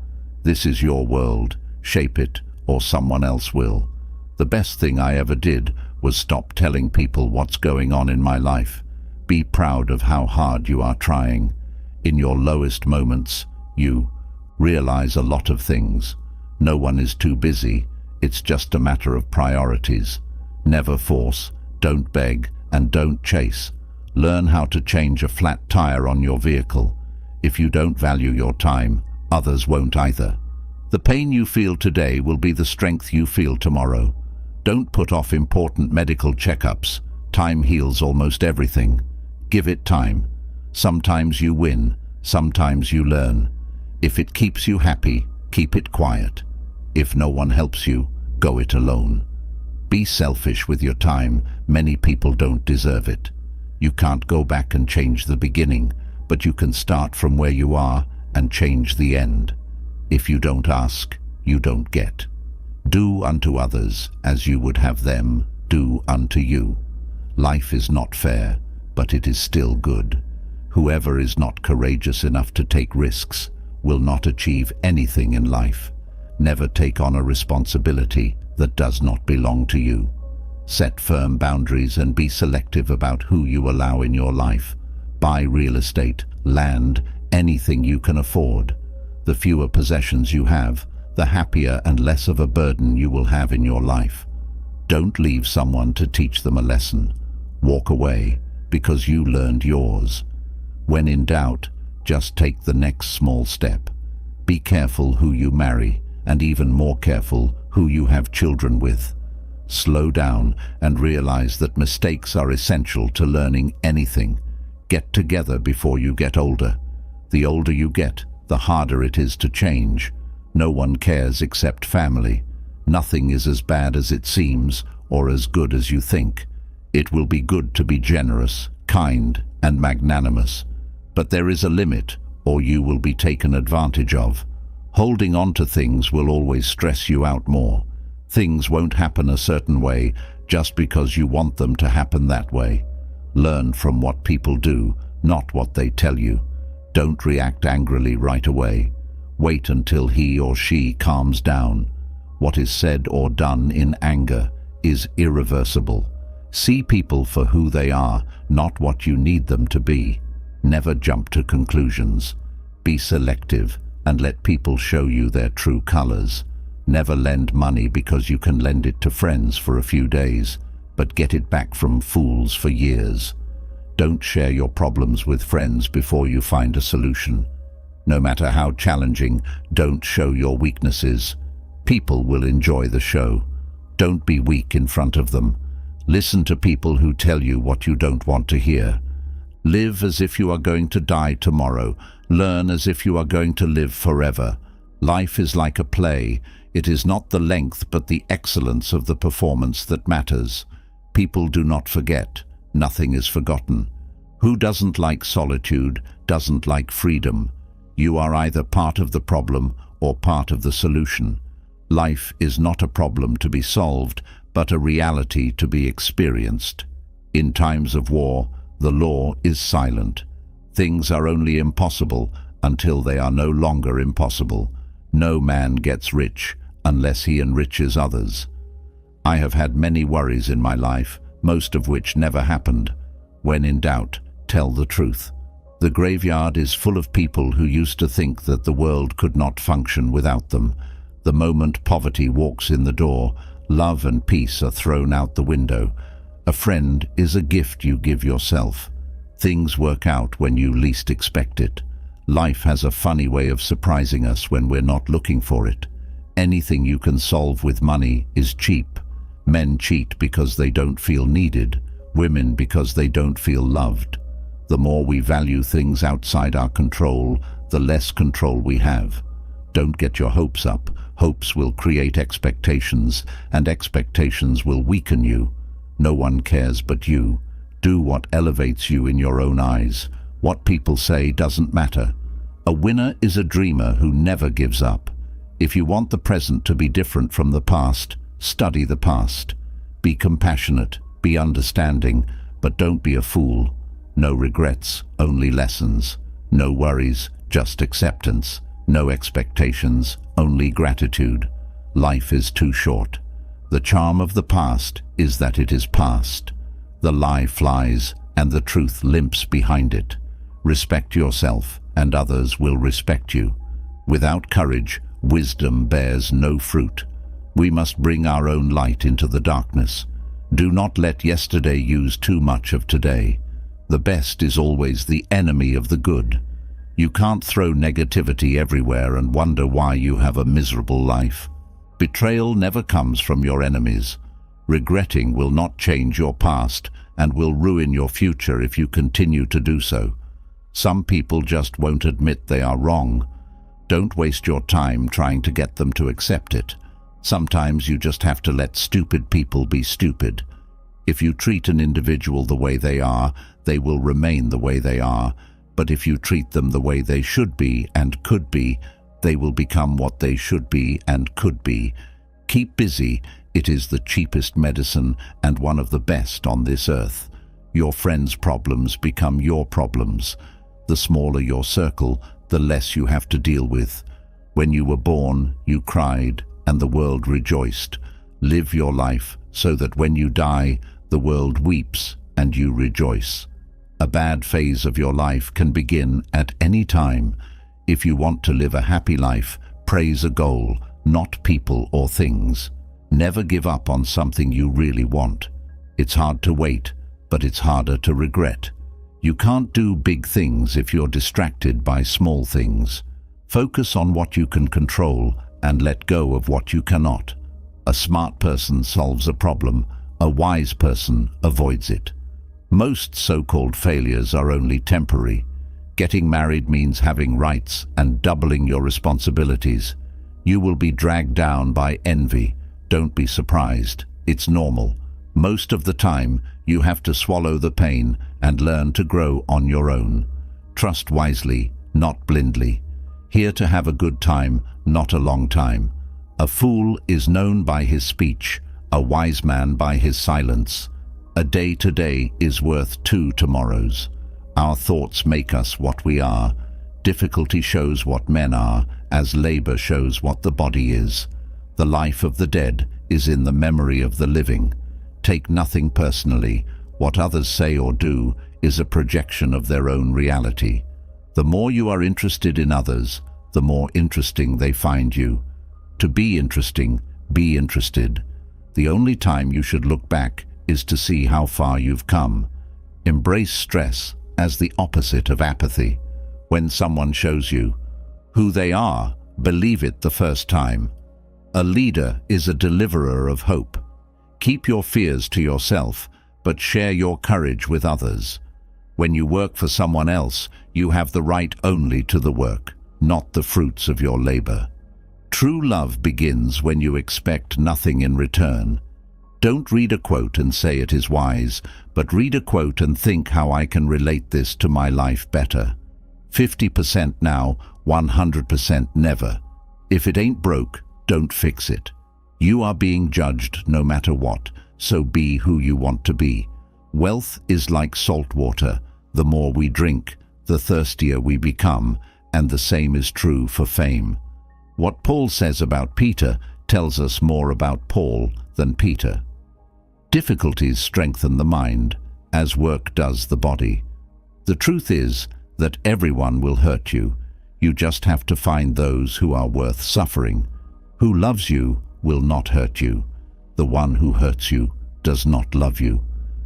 A: This is your world. Shape it, or someone else will. The best thing I ever did was stop telling people what's going on in my life. Be proud of how hard you are trying. In your lowest moments, you realize a lot of things. No one is too busy. It's just a matter of priorities. Never force, don't beg, and don't chase. Learn how to change a flat tire on your vehicle. If you don't value your time, others won't either. The pain you feel today will be the strength you feel tomorrow. Don't put off important medical checkups. Time heals almost everything. Give it time. Sometimes you win, sometimes you learn. If it keeps you happy, keep it quiet. If no one helps you, go it alone. Be selfish with your time. Many people don't deserve it. You can't go back and change the beginning, but you can start from where you are and change the end. If you don't ask, you don't get. Do unto others as you would have them do unto you. Life is not fair, but it is still good. Whoever is not courageous enough to take risks will not achieve anything in life. Never take on a responsibility that does not belong to you. Set firm boundaries and be selective about who you allow in your life. Buy real estate, land, anything you can afford. The fewer possessions you have, the happier and less of a burden you will have in your life. Don't leave someone to teach them a lesson. Walk away because you learned yours. When in doubt, just take the next small step. Be careful who you marry, and even more careful who you have children with. Slow down and realize that mistakes are essential to learning anything. Get together before you get older. The older you get, the harder it is to change. No one cares except family. Nothing is as bad as it seems or as good as you think. It will be good to be generous, kind, and magnanimous. But there is a limit, or you will be taken advantage of. Holding on to things will always stress you out more. Things won't happen a certain way just because you want them to happen that way. Learn from what people do, not what they tell you. Don't react angrily right away. Wait until he or she calms down. What is said or done in anger is irreversible. See people for who they are, not what you need them to be. Never jump to conclusions. Be selective and let people show you their true colors. Never lend money because you can lend it to friends for a few days, but get it back from fools for years. Don't share your problems with friends before you find a solution. No matter how challenging, don't show your weaknesses. People will enjoy the show. Don't be weak in front of them. Listen to people who tell you what you don't want to hear. Live as if you are going to die tomorrow. Learn as if you are going to live forever. Life is like a play. It is not the length but the excellence of the performance that matters. People do not forget. Nothing is forgotten. Who doesn't like solitude, doesn't like freedom? You are either part of the problem or part of the solution. Life is not a problem to be solved, but a reality to be experienced. In times of war, the law is silent. Things are only impossible until they are no longer impossible. No man gets rich unless he enriches others. I have had many worries in my life, most of which never happened. When in doubt, tell the truth. The graveyard is full of people who used to think that the world could not function without them. The moment poverty walks in the door, love and peace are thrown out the window. A friend is a gift you give yourself. Things work out when you least expect it. Life has a funny way of surprising us when we're not looking for it. Anything you can solve with money is cheap. Men cheat because they don't feel needed, women because they don't feel loved. The more we value things outside our control, the less control we have. Don't get your hopes up. Hopes will create expectations, and expectations will weaken you. No one cares but you. Do what elevates you in your own eyes. What people say doesn't matter. A winner is a dreamer who never gives up. If you want the present to be different from the past, study the past. Be compassionate, be understanding, but don't be a fool. No regrets, only lessons. No worries, just acceptance. No expectations, only gratitude. Life is too short. The charm of the past is that it is past. The lie flies and the truth limps behind it. Respect yourself and others will respect you. Without courage, wisdom bears no fruit. We must bring our own light into the darkness. Do not let yesterday use too much of today. The best is always the enemy of the good. You can't throw negativity everywhere and wonder why you have a miserable life. Betrayal never comes from your enemies. Regretting will not change your past and will ruin your future if you continue to do so. Some people just won't admit they are wrong. Don't waste your time trying to get them to accept it. Sometimes you just have to let stupid people be stupid. If you treat an individual the way they are, they will remain the way they are. But if you treat them the way they should be and could be, they will become what they should be and could be. Keep busy. It is the cheapest medicine and one of the best on this earth. Your friends' problems become your problems. The smaller your circle, the less you have to deal with. When you were born, you cried, and the world rejoiced. Live your life so that when you die, the world weeps and you rejoice. A bad phase of your life can begin at any time. If you want to live a happy life, praise a goal, not people or things. Never give up on something you really want. It's hard to wait, but it's harder to regret. You can't do big things if you're distracted by small things. Focus on what you can control and let go of what you cannot. A smart person solves a problem. A wise person avoids it. Most so-called failures are only temporary. Getting married means having rights and doubling your responsibilities. You will be dragged down by envy. Don't be surprised. It's normal. Most of the time, you have to swallow the pain and learn to grow on your own. Trust wisely, not blindly. Here to have a good time, not a long time. A fool is known by his speech, a wise man by his silence. A day today is worth 2 tomorrows. Our thoughts make us what we are. Difficulty shows what men are, as labor shows what the body is. The life of the dead is in the memory of the living. Take nothing personally. What others say or do is a projection of their own reality. The more you are interested in others, the more interesting they find you. To be interesting, be interested. The only time you should look back is to see how far you've come. Embrace stress as the opposite of apathy. When someone shows you who they are, believe it the first time. A leader is a deliverer of hope. Keep your fears to yourself, but share your courage with others. When you work for someone else, you have the right only to the work, not the fruits of your labor. True love begins when you expect nothing in return. Don't read a quote and say it is wise, but read a quote and think how I can relate this to my life better. 50% now, 100% never. If it ain't broke, don't fix it. You are being judged no matter what, so be who you want to be. Wealth is like salt water. The more we drink, the thirstier we become, and the same is true for fame. What Paul says about Peter tells us more about Paul than Peter. Difficulties strengthen the mind, as work does the body. The truth is that everyone will hurt you. You just have to find those who are worth suffering. Who loves you will not hurt you. The one who hurts you does not love you.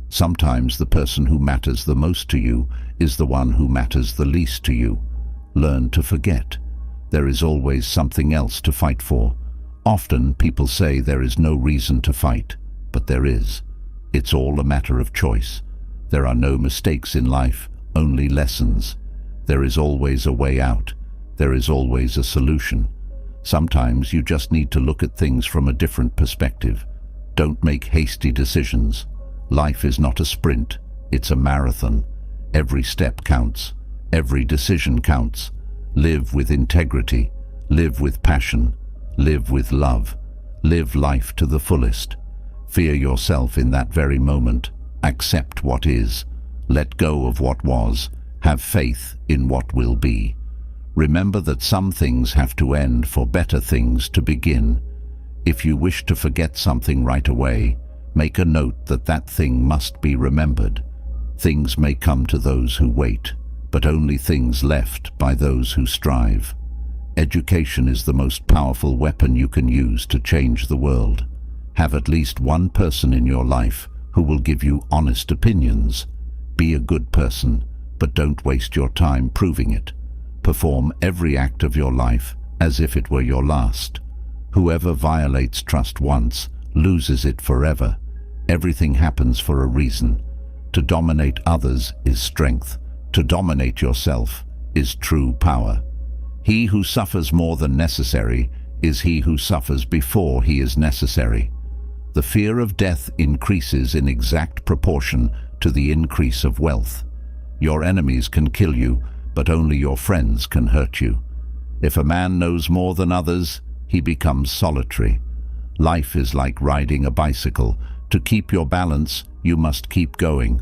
A: Sometimes the person who matters the most to you is the one who matters the least to you. Learn to forget. There is always something else to fight for. Often people say there is no reason to fight, but there is. It's all a matter of choice. There are no mistakes in life, only lessons. There is always a way out. There is always a solution. Sometimes you just need to look at things from a different perspective. Don't make hasty decisions. Life is not a sprint, it's a marathon. Every step counts. Every decision counts. Live with integrity. Live with passion. Live with love. Live life to the fullest. Fear yourself in that very moment. Accept what is. Let go of what was. Have faith in what will be. Remember that some things have to end for better things to begin. If you wish to forget something right away, make a note that that thing must be remembered. Things may come to those who wait, but only things left by those who strive. Education is the most powerful weapon you can use to change the world. Have at least one person in your life who will give you honest opinions. Be a good person, but don't waste your time proving it. Perform every act of your life as if it were your last. Whoever violates trust once loses it forever. Everything happens for a reason. To dominate others is strength. To dominate yourself is true power. He who suffers more than necessary is he who suffers before he is necessary. The fear of death increases in exact proportion to the increase of wealth. Your enemies can kill you, but only your friends can hurt you. If a man knows more than others, he becomes solitary. Life is like riding a bicycle. To keep your balance, you must keep going.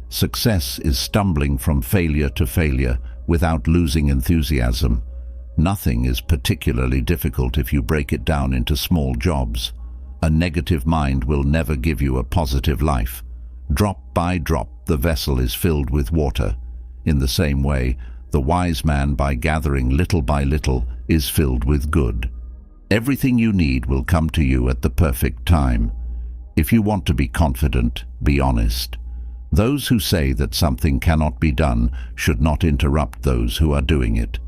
A: Success is stumbling from failure to failure without losing enthusiasm. Nothing is particularly difficult if you break it down into small jobs. A negative mind will never give you a positive life. Drop by drop, the vessel is filled with water. In the same way, the wise man, by gathering little by little, is filled with good. Everything you need will come to you at the perfect time. If you want to be confident, be honest. Those who say that something cannot be done should not interrupt those who are doing it.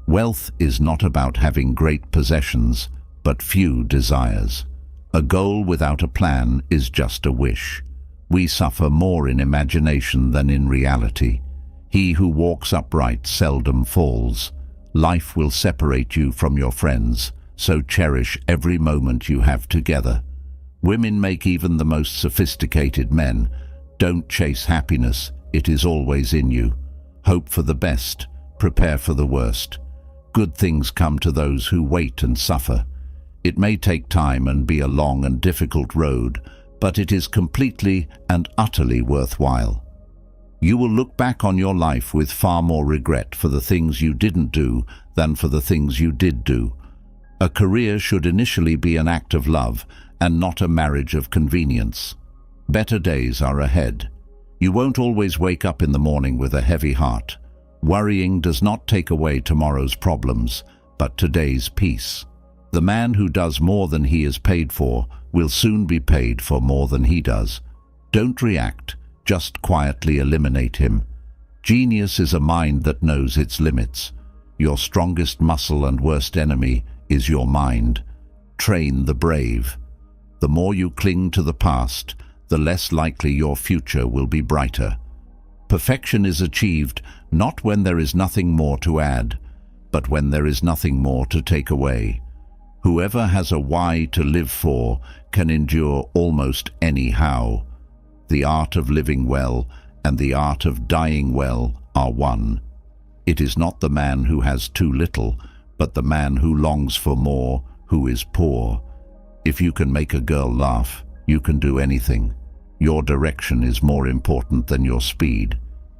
A: Wealth is not about having great possessions, but few desires. A goal without a plan is just a wish. We suffer more in imagination than in reality. He who walks upright seldom falls. Life will separate you from your friends, so cherish every moment you have together. Women make even the most sophisticated men. Don't chase happiness, it is always in you. Hope for the best, prepare for the worst. Good things come to those who wait and suffer. It may take time and be a long and difficult road, but it is completely and utterly worthwhile. You will look back on your life with far more regret for the things you didn't do than for the things you did do. A career should initially be an act of love and not a marriage of convenience. Better days are ahead. You won't always wake up in the morning with a heavy heart. Worrying does not take away tomorrow's problems, but today's peace. The man who does more than he is paid for will soon be paid for more than he does. Don't react, just quietly eliminate him. Genius is a mind that knows its limits. Your strongest muscle and worst enemy is your mind. Train the brave. The more you cling to the past, the less likely your future will be brighter. Perfection is achieved not when there is nothing more to add, but when there is nothing more to take away. Whoever has a why to live for can endure almost any how. The art of living well and the art of dying well are one. It is not the man who has too little, but the man who longs for more, who is poor. If you can make a girl laugh, you can do anything. Your direction is more important than your speed.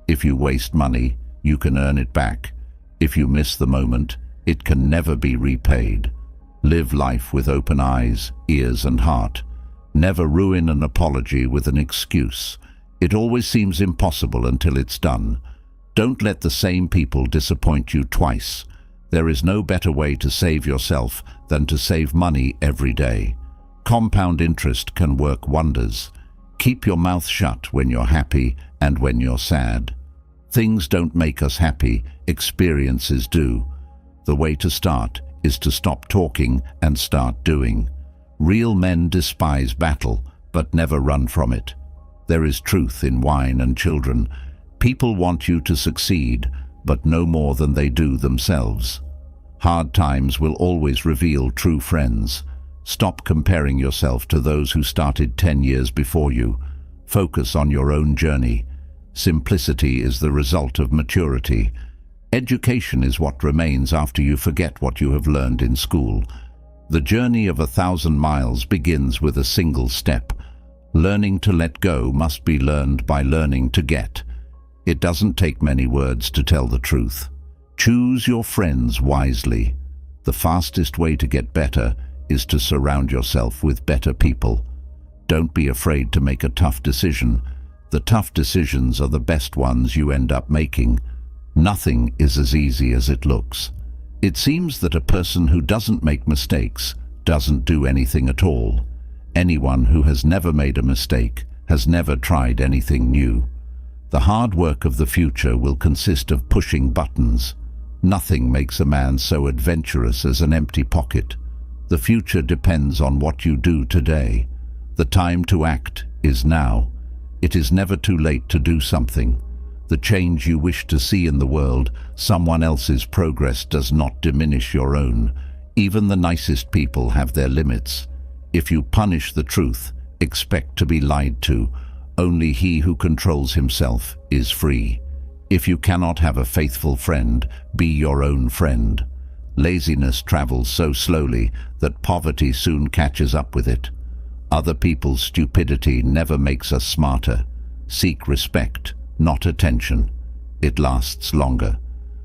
A: If you waste money, you can earn it back. If you miss the moment, it can never be repaid. Live life with open eyes, ears and heart. Never ruin an apology with an excuse. It always seems impossible until it's done. Don't let the same people disappoint you twice. There is no better way to save yourself than to save money every day. Compound interest can work wonders. Keep your mouth shut when you're happy and when you're sad. Things don't make us happy, experiences do. The way to start is to stop talking and start doing. Real men despise battle, but never run from it. There is truth in wine and children. People want you to succeed, but no more than they do themselves. Hard times will always reveal true friends. Stop comparing yourself to those who started 10 years before you. Focus on your own journey. Simplicity is the result of maturity. Education is what remains after you forget what you have learned in school. The journey of 1,000 miles begins with a single step. Learning to let go must be learned by learning to get. It doesn't take many words to tell the truth. Choose your friends wisely. The fastest way to get better is to surround yourself with better people. Don't be afraid to make a tough decision. The tough decisions are the best ones you end up making. Nothing is as easy as it looks. It seems that a person who doesn't make mistakes doesn't do anything at all. Anyone who has never made a mistake has never tried anything new. The hard work of the future will consist of pushing buttons. Nothing makes a man so adventurous as an empty pocket. The future depends on what you do today. The time to act is now. It is never too late to do something. the change you wish to see in the world. Someone else's progress does not diminish your own. Even the nicest people have their limits. If you punish the truth, expect to be lied to. Only he who controls himself is free. If you cannot have a faithful friend, be your own friend. Laziness travels so slowly that poverty soon catches up with it. Other people's stupidity never makes us smarter. Seek respect, not attention. It lasts longer.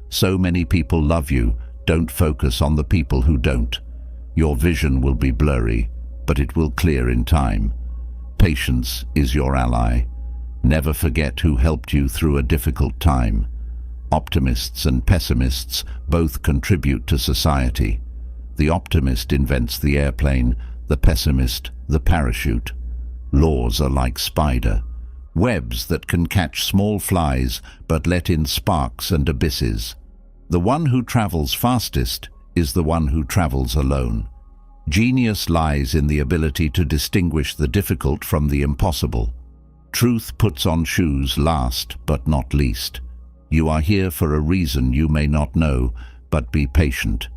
A: So many people love you. Don't focus on the people who don't. Your vision will be blurry, but it will clear in time. Patience is your ally. Never forget who helped you through a difficult time. Optimists and pessimists both contribute to society. The optimist invents the airplane, the pessimist the parachute. Laws are like spider webs that can catch small flies but let in sparks and abysses. The one who travels fastest is the one who travels alone. Genius lies in the ability to distinguish the difficult from the impossible. Truth puts on shoes last but not least. You are here for a reason you may not know, but be patient.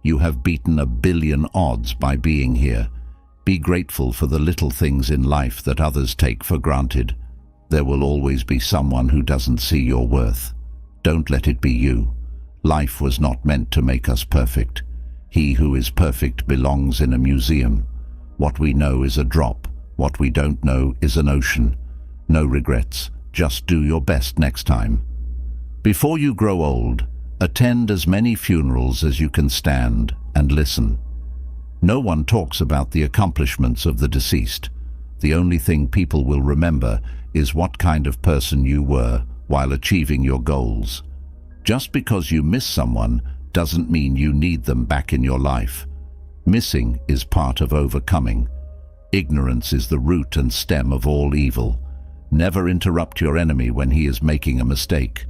A: You have beaten 1 billion odds by being here. Be grateful for the little things in life that others take for granted. There will always be someone who doesn't see your worth. Don't let it be you. Life was not meant to make us perfect. He who is perfect belongs in a museum. What we know is a drop. What we don't know is an ocean. No regrets. Just do your best next time. Before you grow old, attend as many funerals as you can stand and listen. No one talks about the accomplishments of the deceased. The only thing people will remember is what kind of person you were while achieving your goals. Just because you miss someone doesn't mean you need them back in your life. Missing is part of overcoming. Ignorance is the root and stem of all evil. Never interrupt your enemy when he is making a mistake.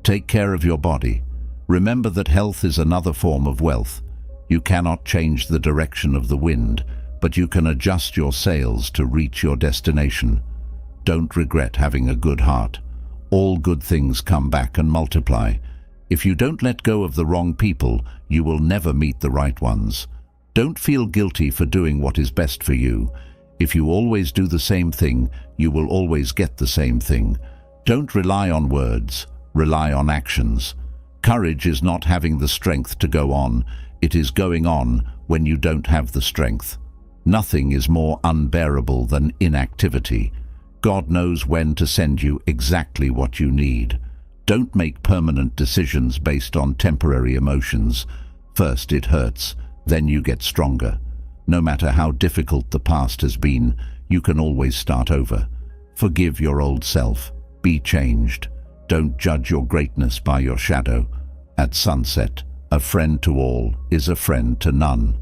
A: Take care of your body. Remember that health is another form of wealth. You cannot change the direction of the wind, but you can adjust your sails to reach your destination. Don't regret having a good heart. All good things come back and multiply. If you don't let go of the wrong people, you will never meet the right ones. Don't feel guilty for doing what is best for you. If you always do the same thing, you will always get the same thing. Don't rely on words, rely on actions. Courage is not having the strength to go on. It is going on when you don't have the strength. Nothing is more unbearable than inactivity. God knows when to send you exactly what you need. Don't make permanent decisions based on temporary emotions. First it hurts, then you get stronger. No matter how difficult the past has been, you can always start over. Forgive your old self. Be changed. Don't judge your greatness by your shadow. At sunset, a friend to all is a friend to none.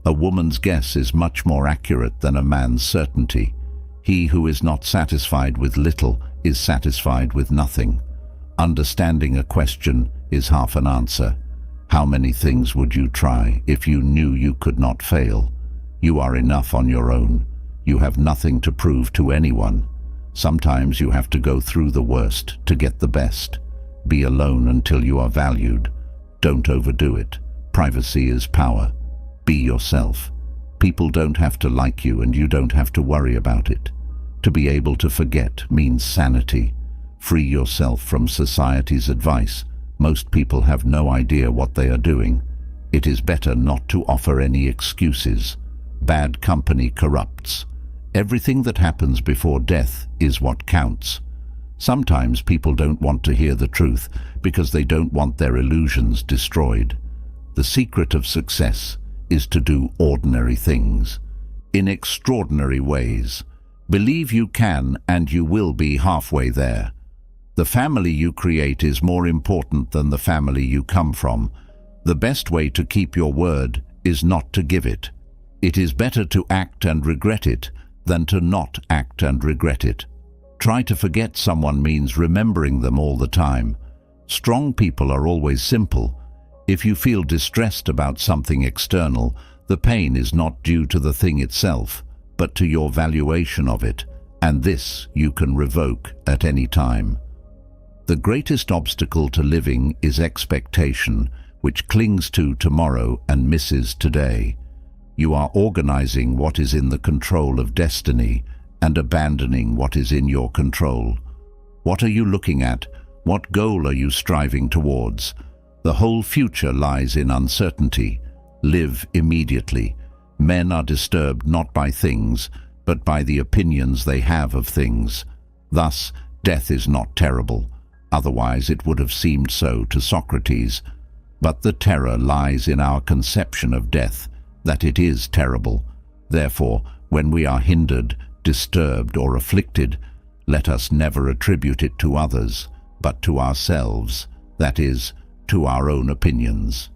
A: A woman's guess is much more accurate than a man's certainty. He who is not satisfied with little is satisfied with nothing. Understanding a question is half an answer. How many things would you try if you knew you could not fail? You are enough on your own. You have nothing to prove to anyone. Sometimes you have to go through the worst to get the best. Be alone until you are valued. Don't overdo it. Privacy is power. Be yourself. People don't have to like you and you don't have to worry about it. To be able to forget means sanity. Free yourself from society's advice. Most people have no idea what they are doing. It is better not to offer any excuses. Bad company corrupts. Everything that happens before death is what counts. Sometimes people don't want to hear the truth because they don't want their illusions destroyed. The secret of success is to do ordinary things in extraordinary ways. Believe you can and you will be halfway there. The family you create is more important than the family you come from. The best way to keep your word is not to give it. It is better to act and regret it than to not act and regret it. Try to forget someone means remembering them all the time. Strong people are always simple. If you feel distressed about something external, the pain is not due to the thing itself, but to your valuation of it, and this you can revoke at any time. The greatest obstacle to living is expectation, which clings to tomorrow and misses today. You are organizing what is in the control of destiny and abandoning what is in your control. What are you looking at? What goal are you striving towards? The whole future lies in uncertainty. Live immediately. Men are disturbed not by things, but by the opinions they have of things. Thus, death is not terrible. Otherwise it would have seemed so to Socrates. But the terror lies in our conception of death, that it is terrible. Therefore, when we are hindered, disturbed, or afflicted, let us never attribute it to others, but to ourselves, that is, to our own opinions.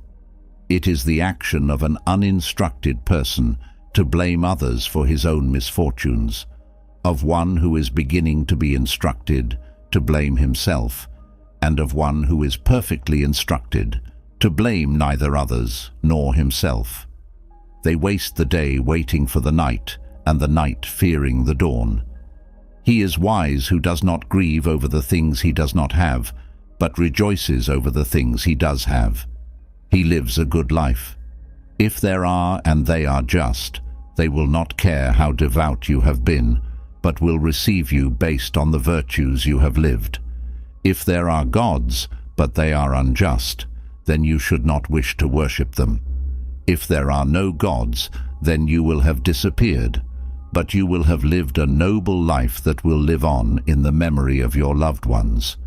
A: It is the action of an uninstructed person to blame others for his own misfortunes, of one who is beginning to be instructed to blame himself, and of one who is perfectly instructed to blame neither others nor himself. They waste the day waiting for the night, and the night fearing the dawn. He is wise who does not grieve over the things he does not have, but rejoices over the things he does have. He lives a good life. If there are and they are just, they will not care how devout you have been, but will receive you based on the virtues you have lived. If there are gods, but they are unjust, then you should not wish to worship them. If there are no gods, then you will have disappeared, but you will have lived a noble life that will live on in the memory of your loved ones.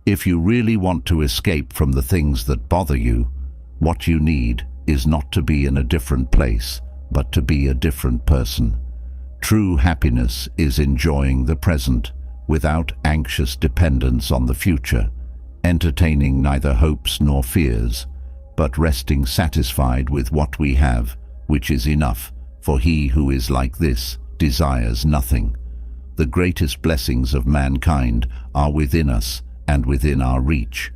A: If you really want to escape from the things that bother you, what you need is not to be in a different place, but to be a different person. True happiness is enjoying the present, without anxious dependence on the future, entertaining neither hopes nor fears, but resting satisfied with what we have, which is enough, for he who is like this desires nothing. The greatest blessings of mankind are within us and within our reach.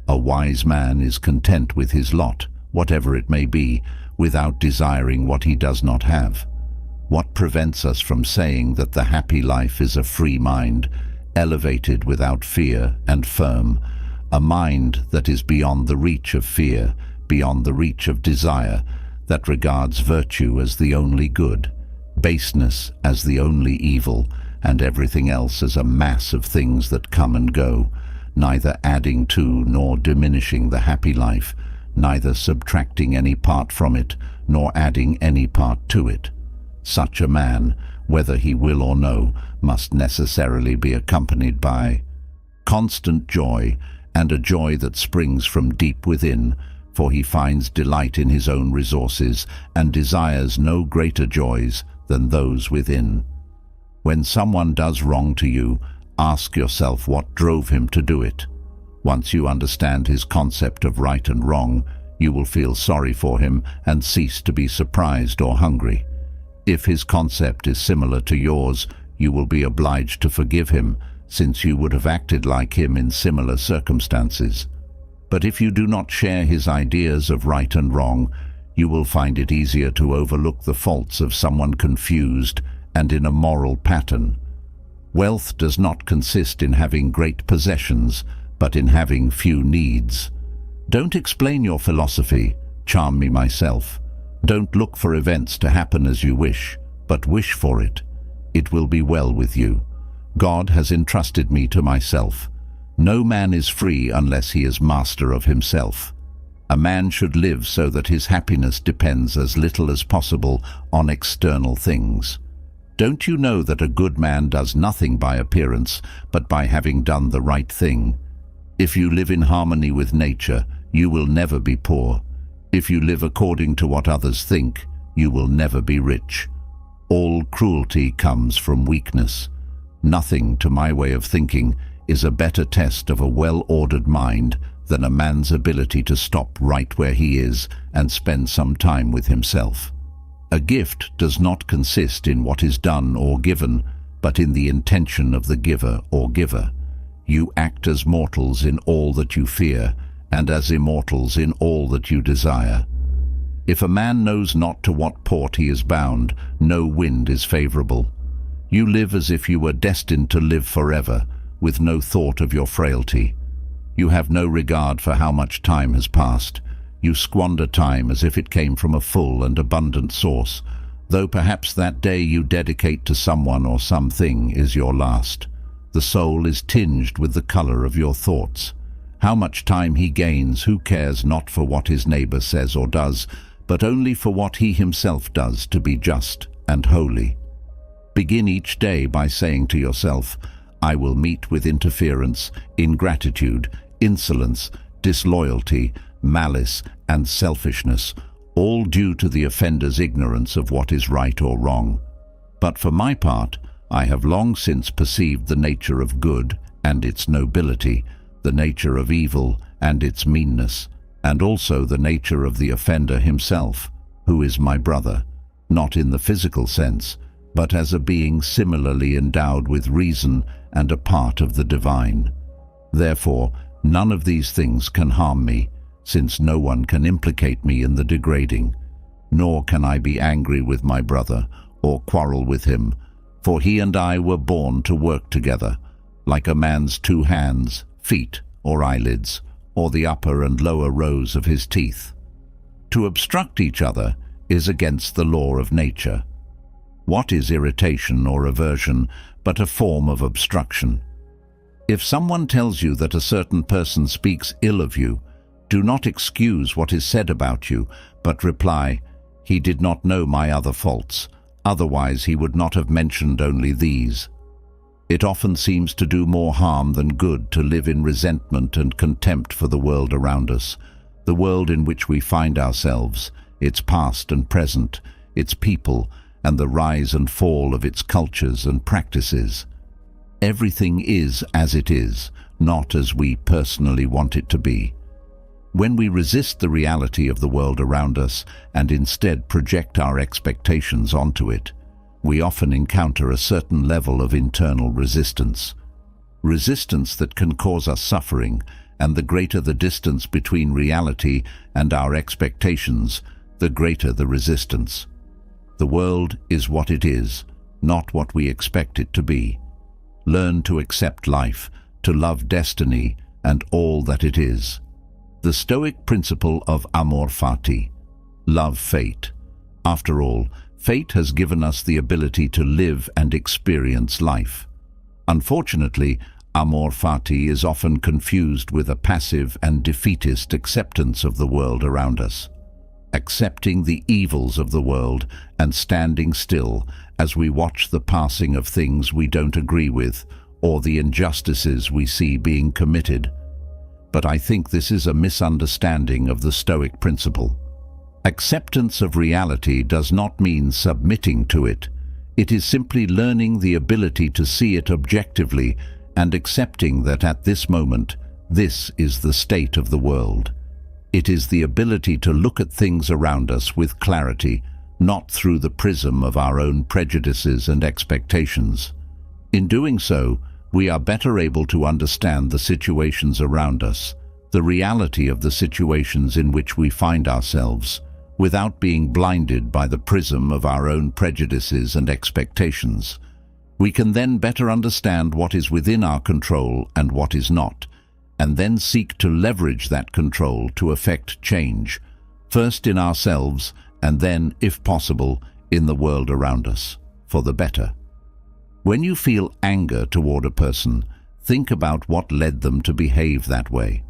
A: A wise man is content with his lot, whatever it may be, without desiring what he does not have. What prevents us from saying that the happy life is a free mind, elevated without fear and firm, a mind that is beyond the reach of fear, beyond the reach of desire, that regards virtue as the only good, baseness as the only evil, and everything else as a mass of things that come and go, neither adding to nor diminishing the happy life, neither subtracting any part from it, nor adding any part to it. Such a man, whether he will or no, must necessarily be accompanied by constant joy, and a joy that springs from deep within, for he finds delight in his own resources and desires no greater joys than those within. When someone does wrong to you, ask yourself what drove him to do it. Once you understand his concept of right and wrong, you will feel sorry for him and cease to be surprised or hungry. If his concept is similar to yours, you will be obliged to forgive him, since you would have acted like him in similar circumstances. But if you do not share his ideas of right and wrong, you will find it easier to overlook the faults of someone confused and in a moral pattern. Wealth does not consist in having great possessions, but in having few needs. Don't explain your philosophy, charm me myself. Don't look for events to happen as you wish, but wish for it. It will be well with you. God has entrusted me to myself. No man is free unless he is master of himself. A man should live so that his happiness depends as little as possible on external things. Don't you know that a good man does nothing by appearance, but by having done the right thing? If you live in harmony with nature, you will never be poor. If you live according to what others think, you will never be rich. All cruelty comes from weakness. Nothing, to my way of thinking, is a better test of a well-ordered mind than a man's ability to stop right where he is and spend some time with himself. A gift does not consist in what is done or given, but in the intention of the giver or giver. You act as mortals in all that you fear, and as immortals in all that you desire. If a man knows not to what port he is bound, no wind is favorable. You live as if you were destined to live forever, with no thought of your frailty. You have no regard for how much time has passed. You squander time as if it came from a full and abundant source, though perhaps that day you dedicate to someone or something is your last. The soul is tinged with the color of your thoughts. How much time he gains, who cares not for what his neighbor says or does, but only for what he himself does to be just and holy. Begin each day by saying to yourself, I will meet with interference, ingratitude, insolence, disloyalty, malice, and selfishness, all due to the offender's ignorance of what is right or wrong. But for my part, I have long since perceived the nature of good and its nobility, the nature of evil and its meanness, and also the nature of the offender himself, who is my brother, not in the physical sense, but as a being similarly endowed with reason and a part of the divine. Therefore, none of these things can harm me, since no one can implicate me in the degrading, nor can I be angry with my brother or quarrel with him, for he and I were born to work together, like a man's 2 hands, feet, or eyelids, or the upper and lower rows of his teeth. To obstruct each other is against the law of nature. What is irritation or aversion but a form of obstruction? If someone tells you that a certain person speaks ill of you, do not excuse what is said about you, but reply, he did not know my other faults, otherwise he would not have mentioned only these. It often seems to do more harm than good to live in resentment and contempt for the world around us, the world in which we find ourselves, its past and present, its people, and the rise and fall of its cultures and practices. Everything is as it is, not as we personally want it to be. When we resist the reality of the world around us and instead project our expectations onto it, we often encounter a certain level of internal resistance. Resistance that can cause us suffering, and the greater the distance between reality and our expectations, the greater the resistance. The world is what it is, not what we expect it to be. Learn to accept life, to love destiny and all that it is. The Stoic principle of amor fati, love fate. After all, fate has given us the ability to live and experience life. Unfortunately, amor fati is often confused with a passive and defeatist acceptance of the world around us. Accepting the evils of the world and standing still as we watch the passing of things we don't agree with or the injustices we see being committed. But I think this is a misunderstanding of the Stoic principle. Acceptance of reality does not mean submitting to it. It is simply learning the ability to see it objectively and accepting that at this moment, this is the state of the world. It is the ability to look at things around us with clarity, not through the prism of our own prejudices and expectations. In doing so, we are better able to understand the situations around us, the reality of the situations in which we find ourselves, without being blinded by the prism of our own prejudices and expectations. We can then better understand what is within our control and what is not, and then seek to leverage that control to effect change, first in ourselves and then, if possible, in the world around us, for the better. When you feel anger toward a person, think about what led them to behave that way.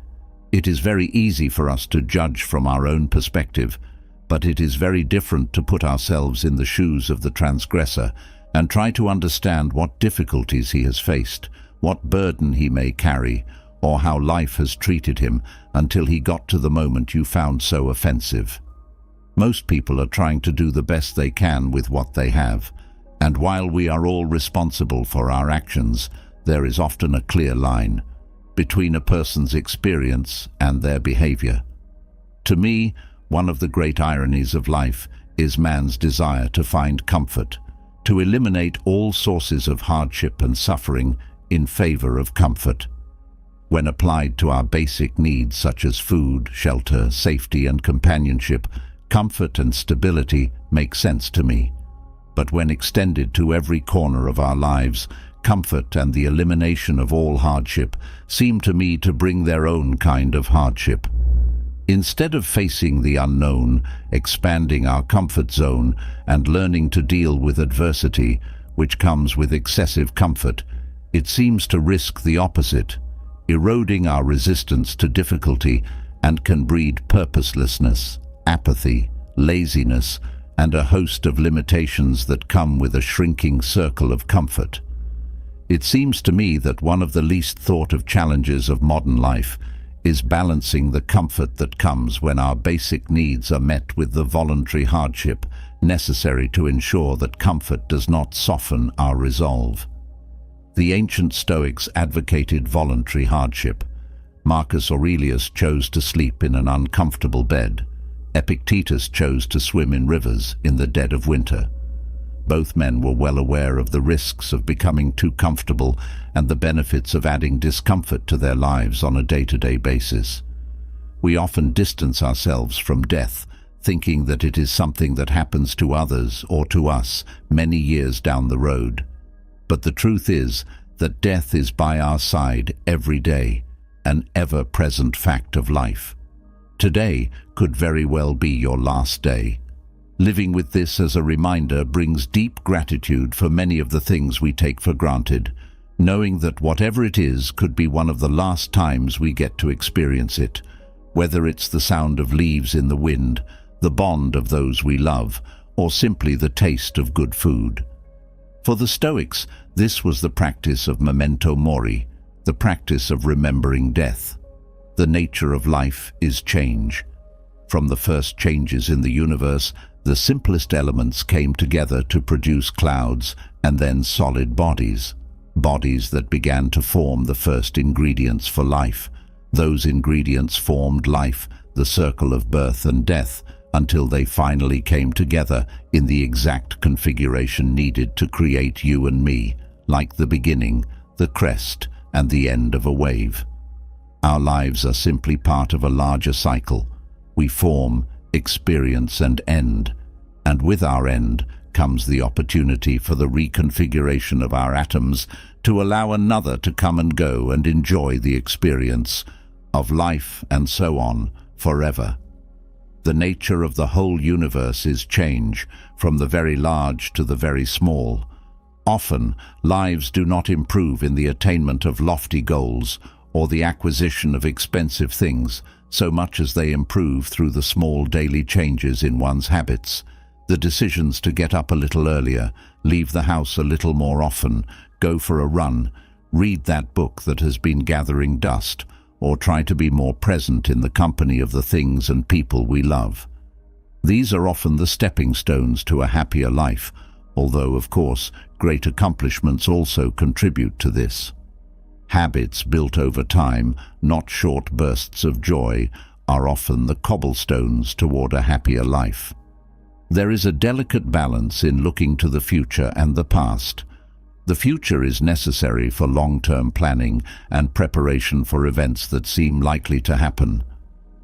A: It is very easy for us to judge from our own perspective, but it is very different to put ourselves in the shoes of the transgressor and try to understand what difficulties he has faced, what burden he may carry, or how life has treated him until he got to the moment you found so offensive. Most people are trying to do the best they can with what they have, and while we are all responsible for our actions, there is often a clear line between a person's experience and their behavior. To me, one of the great ironies of life is man's desire to find comfort, to eliminate all sources of hardship and suffering in favor of comfort. When applied to our basic needs such as food, shelter, safety, and companionship, comfort and stability make sense to me. But when extended to every corner of our lives, comfort and the elimination of all hardship seem to me to bring their own kind of hardship. Instead of facing the unknown, expanding our comfort zone, and learning to deal with adversity, which comes with excessive comfort, it seems to risk the opposite, eroding our resistance to difficulty, and can breed purposelessness, apathy, laziness, and a host of limitations that come with a shrinking circle of comfort. It seems to me that one of the least thought of challenges of modern life is balancing the comfort that comes when our basic needs are met with the voluntary hardship necessary to ensure that comfort does not soften our resolve. The ancient Stoics advocated voluntary hardship. Marcus Aurelius chose to sleep in an uncomfortable bed. Epictetus chose to swim in rivers in the dead of winter. Both men were well aware of the risks of becoming too comfortable and the benefits of adding discomfort to their lives on a day-to-day basis. We often distance ourselves from death, thinking that it is something that happens to others or to us many years down the road. But the truth is that death is by our side every day, an ever-present fact of life. Today could very well be your last day. Living with this as a reminder brings deep gratitude for many of the things we take for granted, knowing that whatever it is could be one of the last times we get to experience it, whether it's the sound of leaves in the wind, the bond of those we love, or simply the taste of good food. For the Stoics, this was the practice of memento mori, the practice of remembering death. The nature of life is change. From the first changes in the universe, the simplest elements came together to produce clouds and then solid bodies, bodies that began to form the first ingredients for life. Those ingredients formed life, the circle of birth and death, until they finally came together in the exact configuration needed to create you and me, like the beginning, the crest, and the end of a wave. Our lives are simply part of a larger cycle. We form, experience, and end, and with our end comes the opportunity for the reconfiguration of our atoms to allow another to come and go and enjoy the experience of life and so on forever. The nature of the whole universe is change, from the very large to the very small. Often, lives do not improve in the attainment of lofty goals or the acquisition of expensive things, so much as they improve through the small daily changes in one's habits. The decisions to get up a little earlier, leave the house a little more often, go for a run, read that book that has been gathering dust, or try to be more present in the company of the things and people we love. These are often the stepping stones to a happier life, although, of course, great accomplishments also contribute to this. Habits built over time, not short bursts of joy, are often the cobblestones toward a happier life. There is a delicate balance in looking to the future and the past. The future is necessary for long-term planning and preparation for events that seem likely to happen.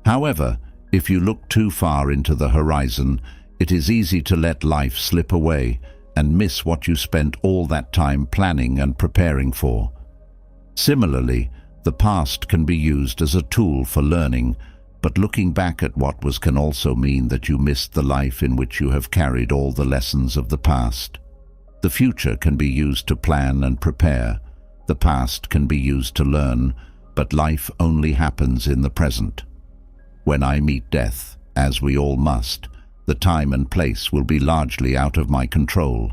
A: However, if you look too far into the horizon, it is easy to let life slip away and miss what you spent all that time planning and preparing for. Similarly, the past can be used as a tool for learning, but looking back at what was can also mean that you missed the life in which you have carried all the lessons of the past. The future can be used to plan and prepare. The past can be used to learn, but life only happens in the present. When I meet death, as we all must, the time and place will be largely out of my control.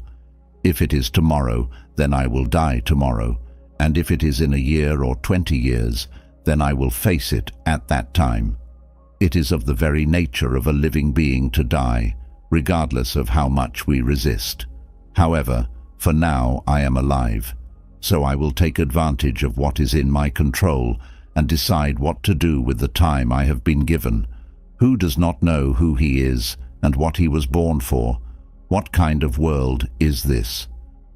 A: If it is tomorrow, then I will die tomorrow, and if it is in a year or 20 years, then I will face it at that time. It is of the very nature of a living being to die, regardless of how much we resist. However, for now I am alive, so I will take advantage of what is in my control and decide what to do with the time I have been given. Who does not know who he is and what he was born for? What kind of world is this?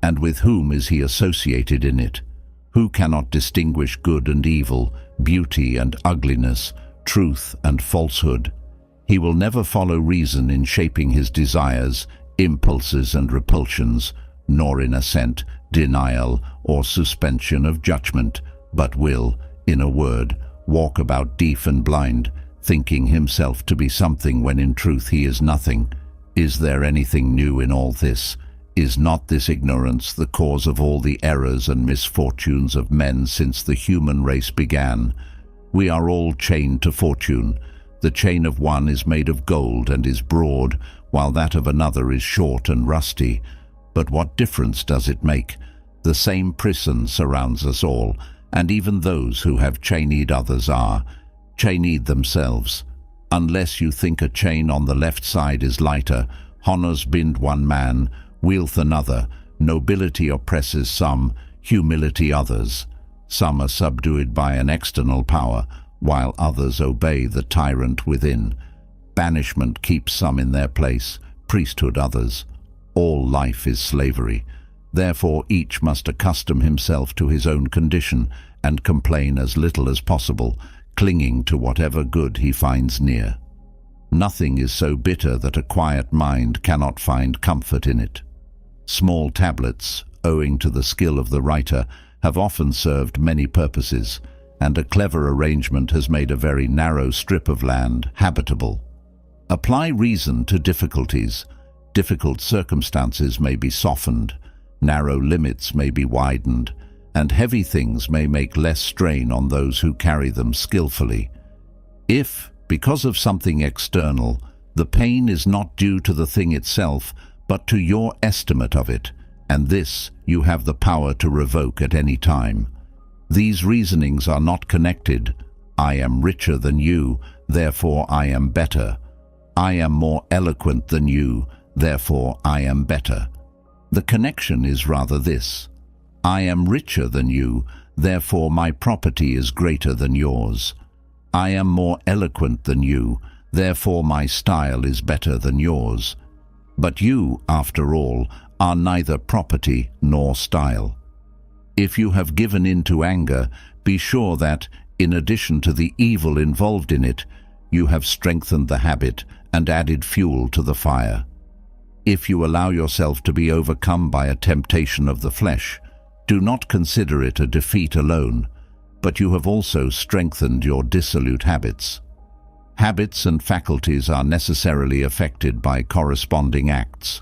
A: And with whom is he associated in it? Who cannot distinguish good and evil, beauty and ugliness, truth and falsehood? He will never follow reason in shaping his desires, impulses and repulsions, nor in assent denial, or suspension of judgment, but will, in a word, walk about deaf and blind, thinking himself to be something when in truth he is nothing. Is there anything new in all this? Is not this ignorance the cause of all the errors and misfortunes of men since the human race began? We are all chained to fortune. The chain of one is made of gold and is broad, while that of another is short and rusty. But what difference does it make? The same prison surrounds us all, and even those who have chained others are chained themselves. Unless you think a chain on the left side is lighter, honors bind one man, wealth another, nobility oppresses some, humility others. Some are subdued by an external power, while others obey the tyrant within. Banishment keeps some in their place, priesthood others. All life is slavery. Therefore each must accustom himself to his own condition and complain as little as possible, clinging to whatever good he finds near. Nothing is so bitter that a quiet mind cannot find comfort in it. Small tablets, owing to the skill of the writer, have often served many purposes, and a clever arrangement has made a very narrow strip of land habitable. Apply reason to difficulties. Difficult circumstances may be softened, narrow limits may be widened, and heavy things may make less strain on those who carry them skillfully. If, because of something external, the pain is not due to the thing itself, but to your estimate of it, and this you have the power to revoke at any time. These reasonings are not connected. I am richer than you, therefore I am better. I am more eloquent than you, therefore I am better. The connection is rather this: I am richer than you, therefore my property is greater than yours. I am more eloquent than you, therefore my style is better than yours. But you, after all, are neither property nor style. If you have given in to anger, be sure that, in addition to the evil involved in it, you have strengthened the habit and added fuel to the fire. If you allow yourself to be overcome by a temptation of the flesh, do not consider it a defeat alone, but you have also strengthened your dissolute habits. Habits and faculties are necessarily affected by corresponding acts.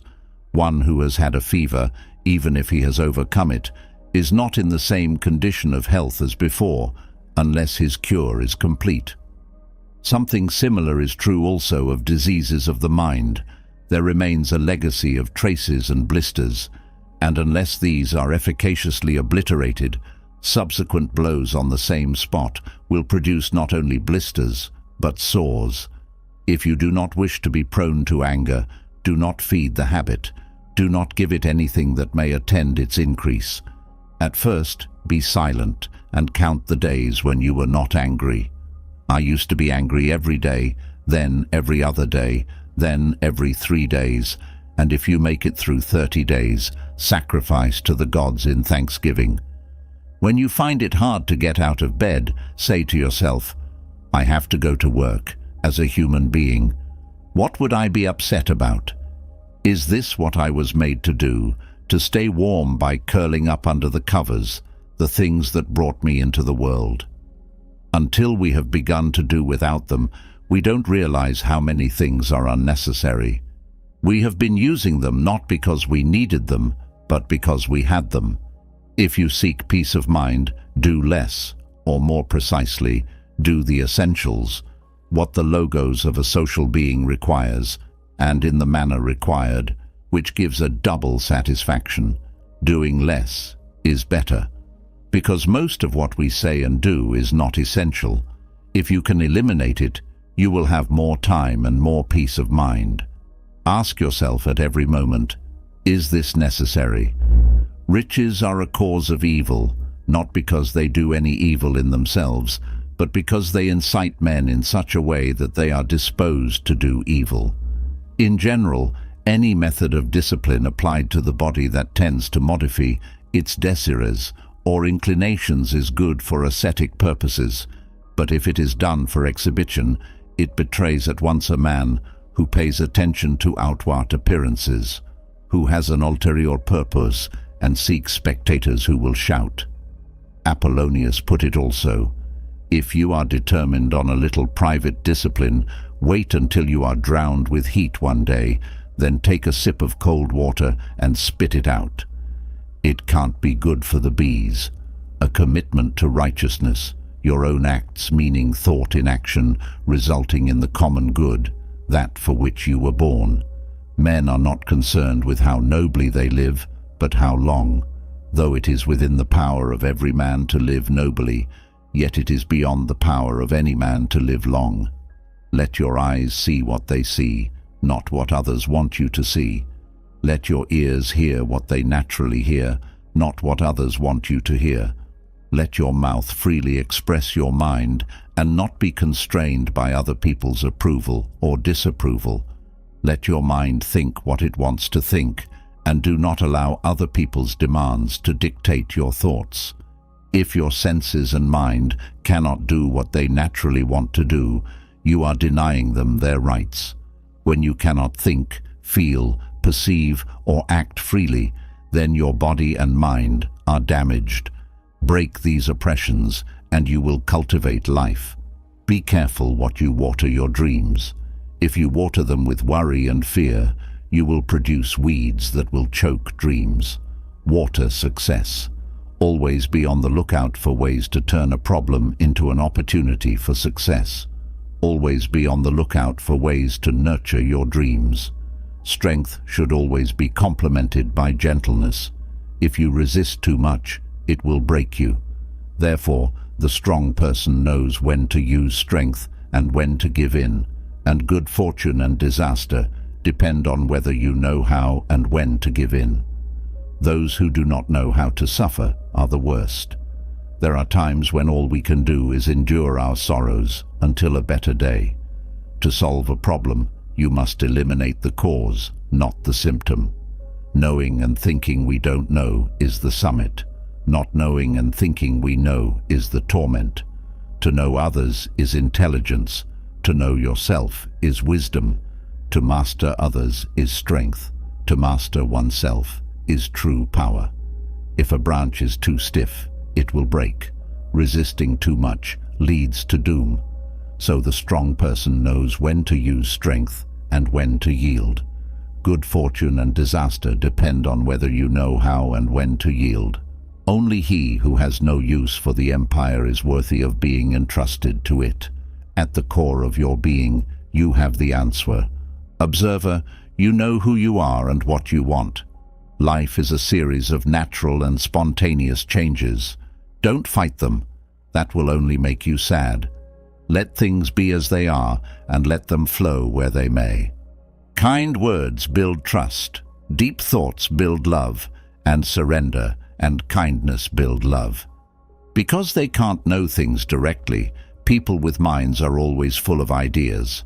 A: One who has had a fever, even if he has overcome it, is not in the same condition of health as before, unless his cure is complete. Something similar is true also of diseases of the mind. There remains a legacy of traces and blisters, and unless these are efficaciously obliterated, subsequent blows on the same spot will produce not only blisters, but sores. If you do not wish to be prone to anger, do not feed the habit. Do not give it anything that may attend its increase. At first, be silent and count the days when you were not angry. I used to be angry every day, then every other day, then every 3 days, and if you make it through 30 days, sacrifice to the gods in thanksgiving. When you find it hard to get out of bed, say to yourself, I have to go to work, as a human being. What would I be upset about? Is this what I was made to do, to stay warm by curling up under the covers, the things that brought me into the world? Until we have begun to do without them, we don't realize how many things are unnecessary. We have been using them not because we needed them, but because we had them. If you seek peace of mind, do less, or more precisely, do the essentials, what the logos of a social being requires, and in the manner required, which gives a double satisfaction. Doing less is better, because most of what we say and do is not essential. If you can eliminate it, you will have more time and more peace of mind. Ask yourself at every moment, is this necessary? Riches are a cause of evil, not because they do any evil in themselves, but because they incite men in such a way that they are disposed to do evil. In general, any method of discipline applied to the body that tends to modify its desires or inclinations is good for ascetic purposes, but if it is done for exhibition, it betrays at once a man who pays attention to outward appearances, who has an ulterior purpose, and seek spectators who will shout. Apollonius put it also, "If you are determined on a little private discipline, wait until you are drowned with heat one day, then take a sip of cold water and spit it out. It can't be good for the bees." A commitment to righteousness, your own acts meaning thought in action, resulting in the common good, that for which you were born. Men are not concerned with how nobly they live, but how long. Though it is within the power of every man to live nobly, yet it is beyond the power of any man to live long. Let your eyes see what they see, not what others want you to see. Let your ears hear what they naturally hear, not what others want you to hear. Let your mouth freely express your mind and not be constrained by other people's approval or disapproval. Let your mind think what it wants to think, and do not allow other people's demands to dictate your thoughts. If your senses and mind cannot do what they naturally want to do, you are denying them their rights. When you cannot think, feel, perceive, or act freely, then your body and mind are damaged. Break these oppressions, and you will cultivate life. Be careful what you water your dreams. If you water them with worry and fear, you will produce weeds that will choke dreams. Water success. Always be on the lookout for ways to turn a problem into an opportunity for success. Always be on the lookout for ways to nurture your dreams. Strength should always be complemented by gentleness. If you resist too much, it will break you. Therefore, the strong person knows when to use strength and when to give in, and good fortune and disaster depend on whether you know how and when to give in. Those who do not know how to suffer are the worst. There are times when all we can do is endure our sorrows until a better day. To solve a problem, you must eliminate the cause, not the symptom. Knowing and thinking we don't know is the summit. Not knowing and thinking we know is the torment. To know others is intelligence. To know yourself is wisdom. To master others is strength. To master oneself is true power. If a branch is too stiff, it will break. Resisting too much leads to doom. So the strong person knows when to use strength and when to yield. Good fortune and disaster depend on whether you know how and when to yield. Only he who has no use for the empire is worthy of being entrusted to it. At the core of your being, you have the answer. Observer, you know who you are and what you want. Life is a series of natural and spontaneous changes. Don't fight them. That will only make you sad. Let things be as they are, and let them flow where they may. Kind words build trust, deep thoughts build love, and surrender and kindness build love. Because they can't know things directly, people with minds are always full of ideas.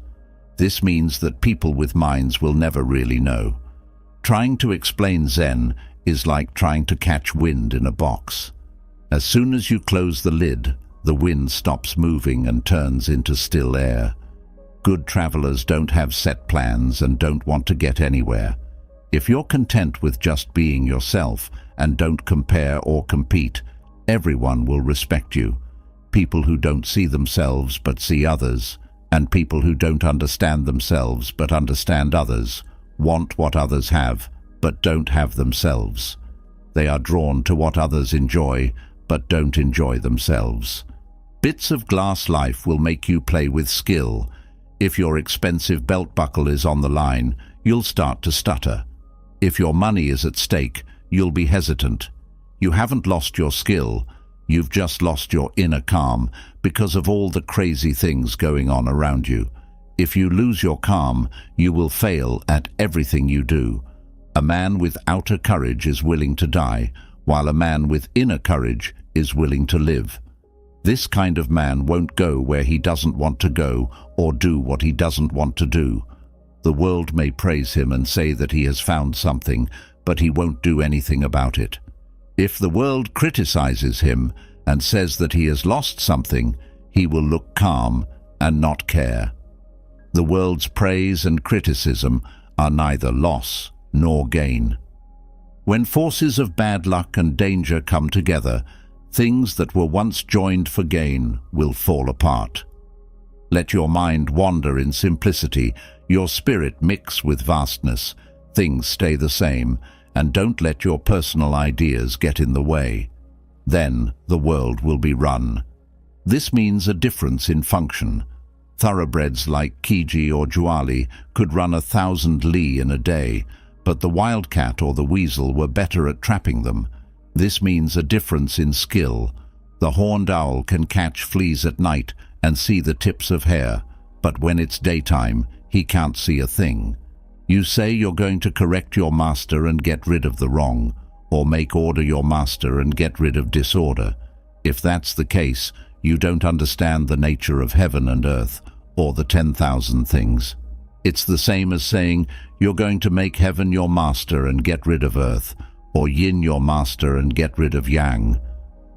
A: This means that people with minds will never really know. Trying to explain Zen is like trying to catch wind in a box. As soon as you close the lid, the wind stops moving and turns into still air. Good travelers don't have set plans and don't want to get anywhere. If you're content with just being yourself and don't compare or compete, everyone will respect you. People who don't see themselves but see others, and people who don't understand themselves but understand others, want what others have but don't have themselves. They are drawn to what others enjoy but don't enjoy themselves. Bits of glass life will make you play with skill. If your expensive belt buckle is on the line, you'll start to stutter. If your money is at stake, you'll be hesitant. You haven't lost your skill, you've just lost your inner calm because of all the crazy things going on around you. If you lose your calm, you will fail at everything you do. A man with outer courage is willing to die, while a man with inner courage is willing to live. This kind of man won't go where he doesn't want to go or do what he doesn't want to do. The world may praise him and say that he has found something, but he won't do anything about it. If the world criticizes him and says that he has lost something, he will look calm and not care. The world's praise and criticism are neither loss nor gain. When forces of bad luck and danger come together, things that were once joined for gain will fall apart. Let your mind wander in simplicity, your spirit mix with vastness. Things stay the same, and don't let your personal ideas get in the way. Then the world will be run. This means a difference in function. Thoroughbreds like Kiji or Juali could run 1,000 li in a day, but the wildcat or the weasel were better at trapping them. This means a difference in skill. The horned owl can catch fleas at night and see the tips of hair, but when it's daytime, he can't see a thing. You say you're going to correct your master and get rid of the wrong, or make order your master and get rid of disorder. If that's the case, you don't understand the nature of heaven and earth, or the 10,000 things. It's the same as saying you're going to make heaven your master and get rid of earth, or yin your master and get rid of yang.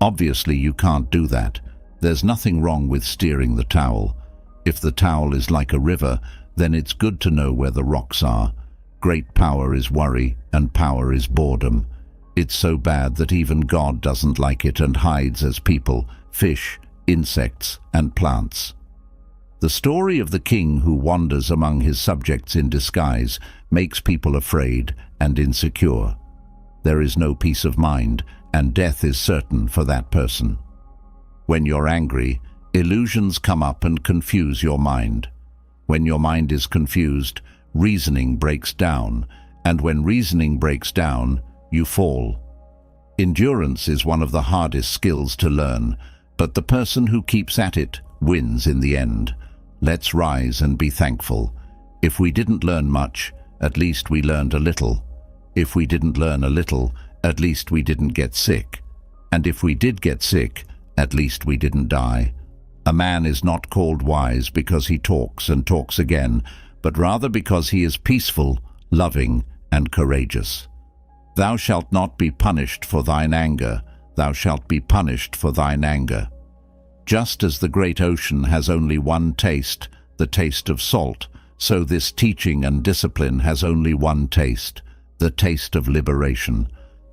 A: Obviously you can't do that. There's nothing wrong with steering the towel. If the towel is like a river, then it's good to know where the rocks are. Great power is worry, and power is boredom. It's so bad that even God doesn't like it and hides as people, fish, insects, and plants. The story of the king who wanders among his subjects in disguise makes people afraid and insecure. There is no peace of mind, and death is certain for that person. When you're angry, illusions come up and confuse your mind. When your mind is confused, reasoning breaks down, and when reasoning breaks down, you fall. Endurance is one of the hardest skills to learn, but the person who keeps at it wins in the end. Let's rise and be thankful. If we didn't learn much, at least we learned a little. If we didn't learn a little, at least we didn't get sick. And if we did get sick, at least we didn't die. A man is not called wise because he talks and talks again, but rather because he is peaceful, loving, and courageous. Thou shalt not be punished for thine anger, thou shalt be punished for thine anger. Just as the great ocean has only one taste, the taste of salt, so this teaching and discipline has only one taste, the taste of liberation.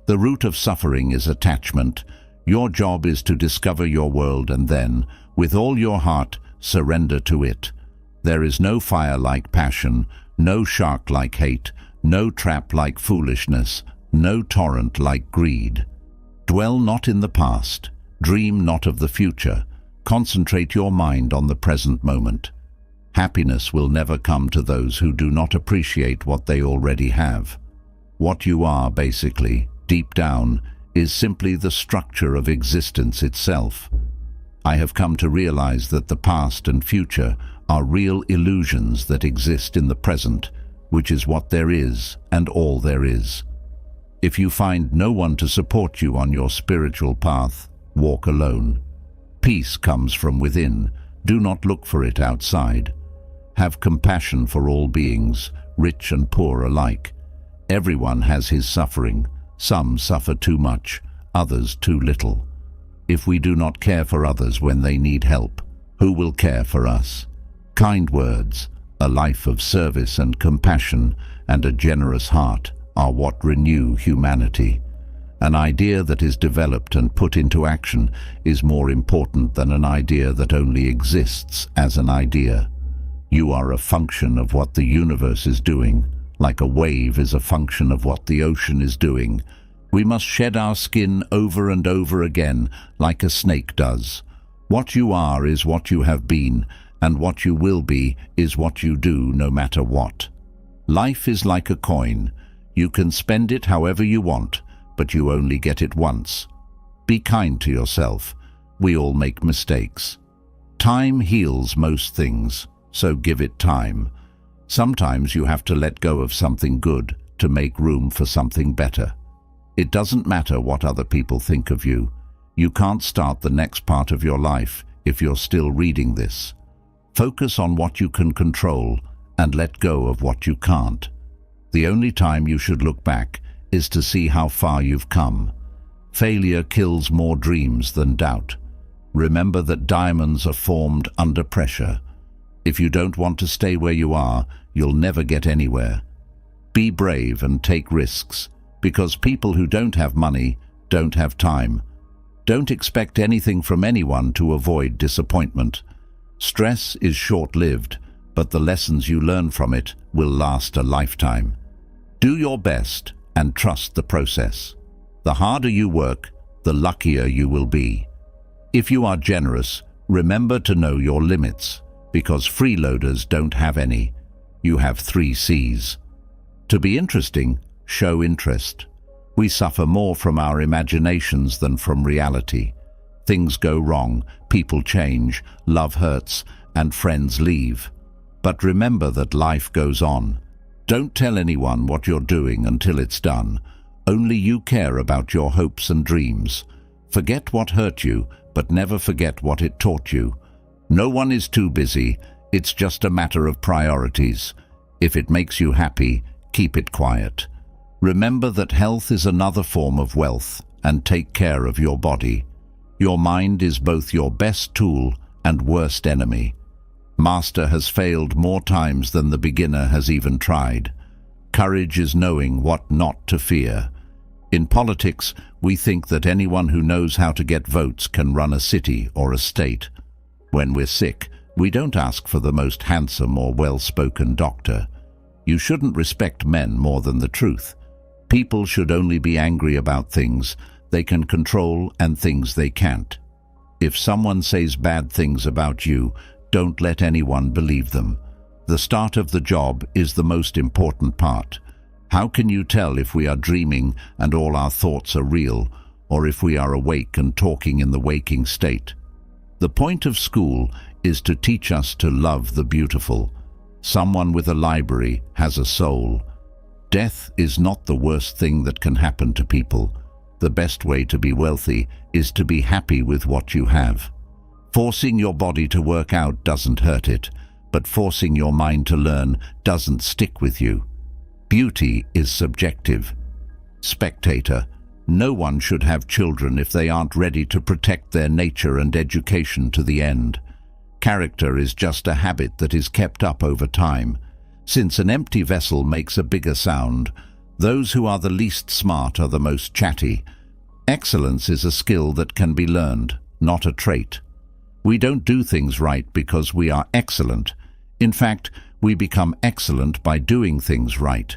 A: The root of suffering is attachment. Your job is to discover your world and then, with all your heart, surrender to it. There is no fire like passion, no shark like hate, no trap like foolishness, no torrent like greed. Dwell not in the past, dream not of the future. Concentrate your mind on the present moment. Happiness will never come to those who do not appreciate what they already have. What you are, basically, deep down, is simply the structure of existence itself. I have come to realize that the past and future are real illusions that exist in the present, which is what there is and all there is. If you find no one to support you on your spiritual path, walk alone. Peace comes from within. Do not look for it outside. Have compassion for all beings, rich and poor alike. Everyone has his suffering. Some suffer too much, others too little. If we do not care for others when they need help, who will care for us? Kind words, a life of service and compassion, and a generous heart are what renew humanity. An idea that is developed and put into action is more important than an idea that only exists as an idea. You are a function of what the universe is doing, like a wave is a function of what the ocean is doing. We must shed our skin over and over again, like a snake does. What you are is what you have been, and what you will be is what you do no matter what. Life is like a coin. You can spend it however you want, but you only get it once. Be kind to yourself. We all make mistakes. Time heals most things, so give it time. Sometimes you have to let go of something good to make room for something better. It doesn't matter what other people think of you. You can't start the next part of your life if you're still reading this. Focus on what you can control and let go of what you can't. The only time you should look back is to see how far you've come. Failure kills more dreams than doubt. Remember that diamonds are formed under pressure. If you don't want to stay where you are, you'll never get anywhere. Be brave and take risks. because people who don't have money don't have time. Don't expect anything from anyone to avoid disappointment. Stress is short-lived, but the lessons you learn from it will last a lifetime. Do your best and trust the process. The harder you work, the luckier you will be. If you are generous, remember to know your limits, because freeloaders don't have any. You have 3 C's. To be interesting, show interest. We suffer more from our imaginations than from reality. Things go wrong, people change, love hurts, and friends leave. But remember that life goes on. Don't tell anyone what you're doing until it's done. Only you care about your hopes and dreams. Forget what hurt you, but never forget what it taught you. No one is too busy. It's just a matter of priorities. If it makes you happy, keep it quiet. Remember that health is another form of wealth, and take care of your body. Your mind is both your best tool and worst enemy. Master has failed more times than the beginner has even tried. Courage is knowing what not to fear. In politics, we think that anyone who knows how to get votes can run a city or a state. When we're sick, we don't ask for the most handsome or well-spoken doctor. You shouldn't respect men more than the truth. People should only be angry about things they can control and things they can't. If someone says bad things about you, don't let anyone believe them. The start of the job is the most important part. How can you tell if we are dreaming and all our thoughts are real, or if we are awake and talking in the waking state? The point of school is to teach us to love the beautiful. Someone with a library has a soul. Death is not the worst thing that can happen to people. The best way to be wealthy is to be happy with what you have. Forcing your body to work out doesn't hurt it, but forcing your mind to learn doesn't stick with you. Beauty is subjective. Spectator, no one should have children if they aren't ready to protect their nature and education to the end. Character is just a habit that is kept up over time. Since an empty vessel makes a bigger sound, those who are the least smart are the most chatty. Excellence is a skill that can be learned, not a trait. We don't do things right because we are excellent. In fact, we become excellent by doing things right.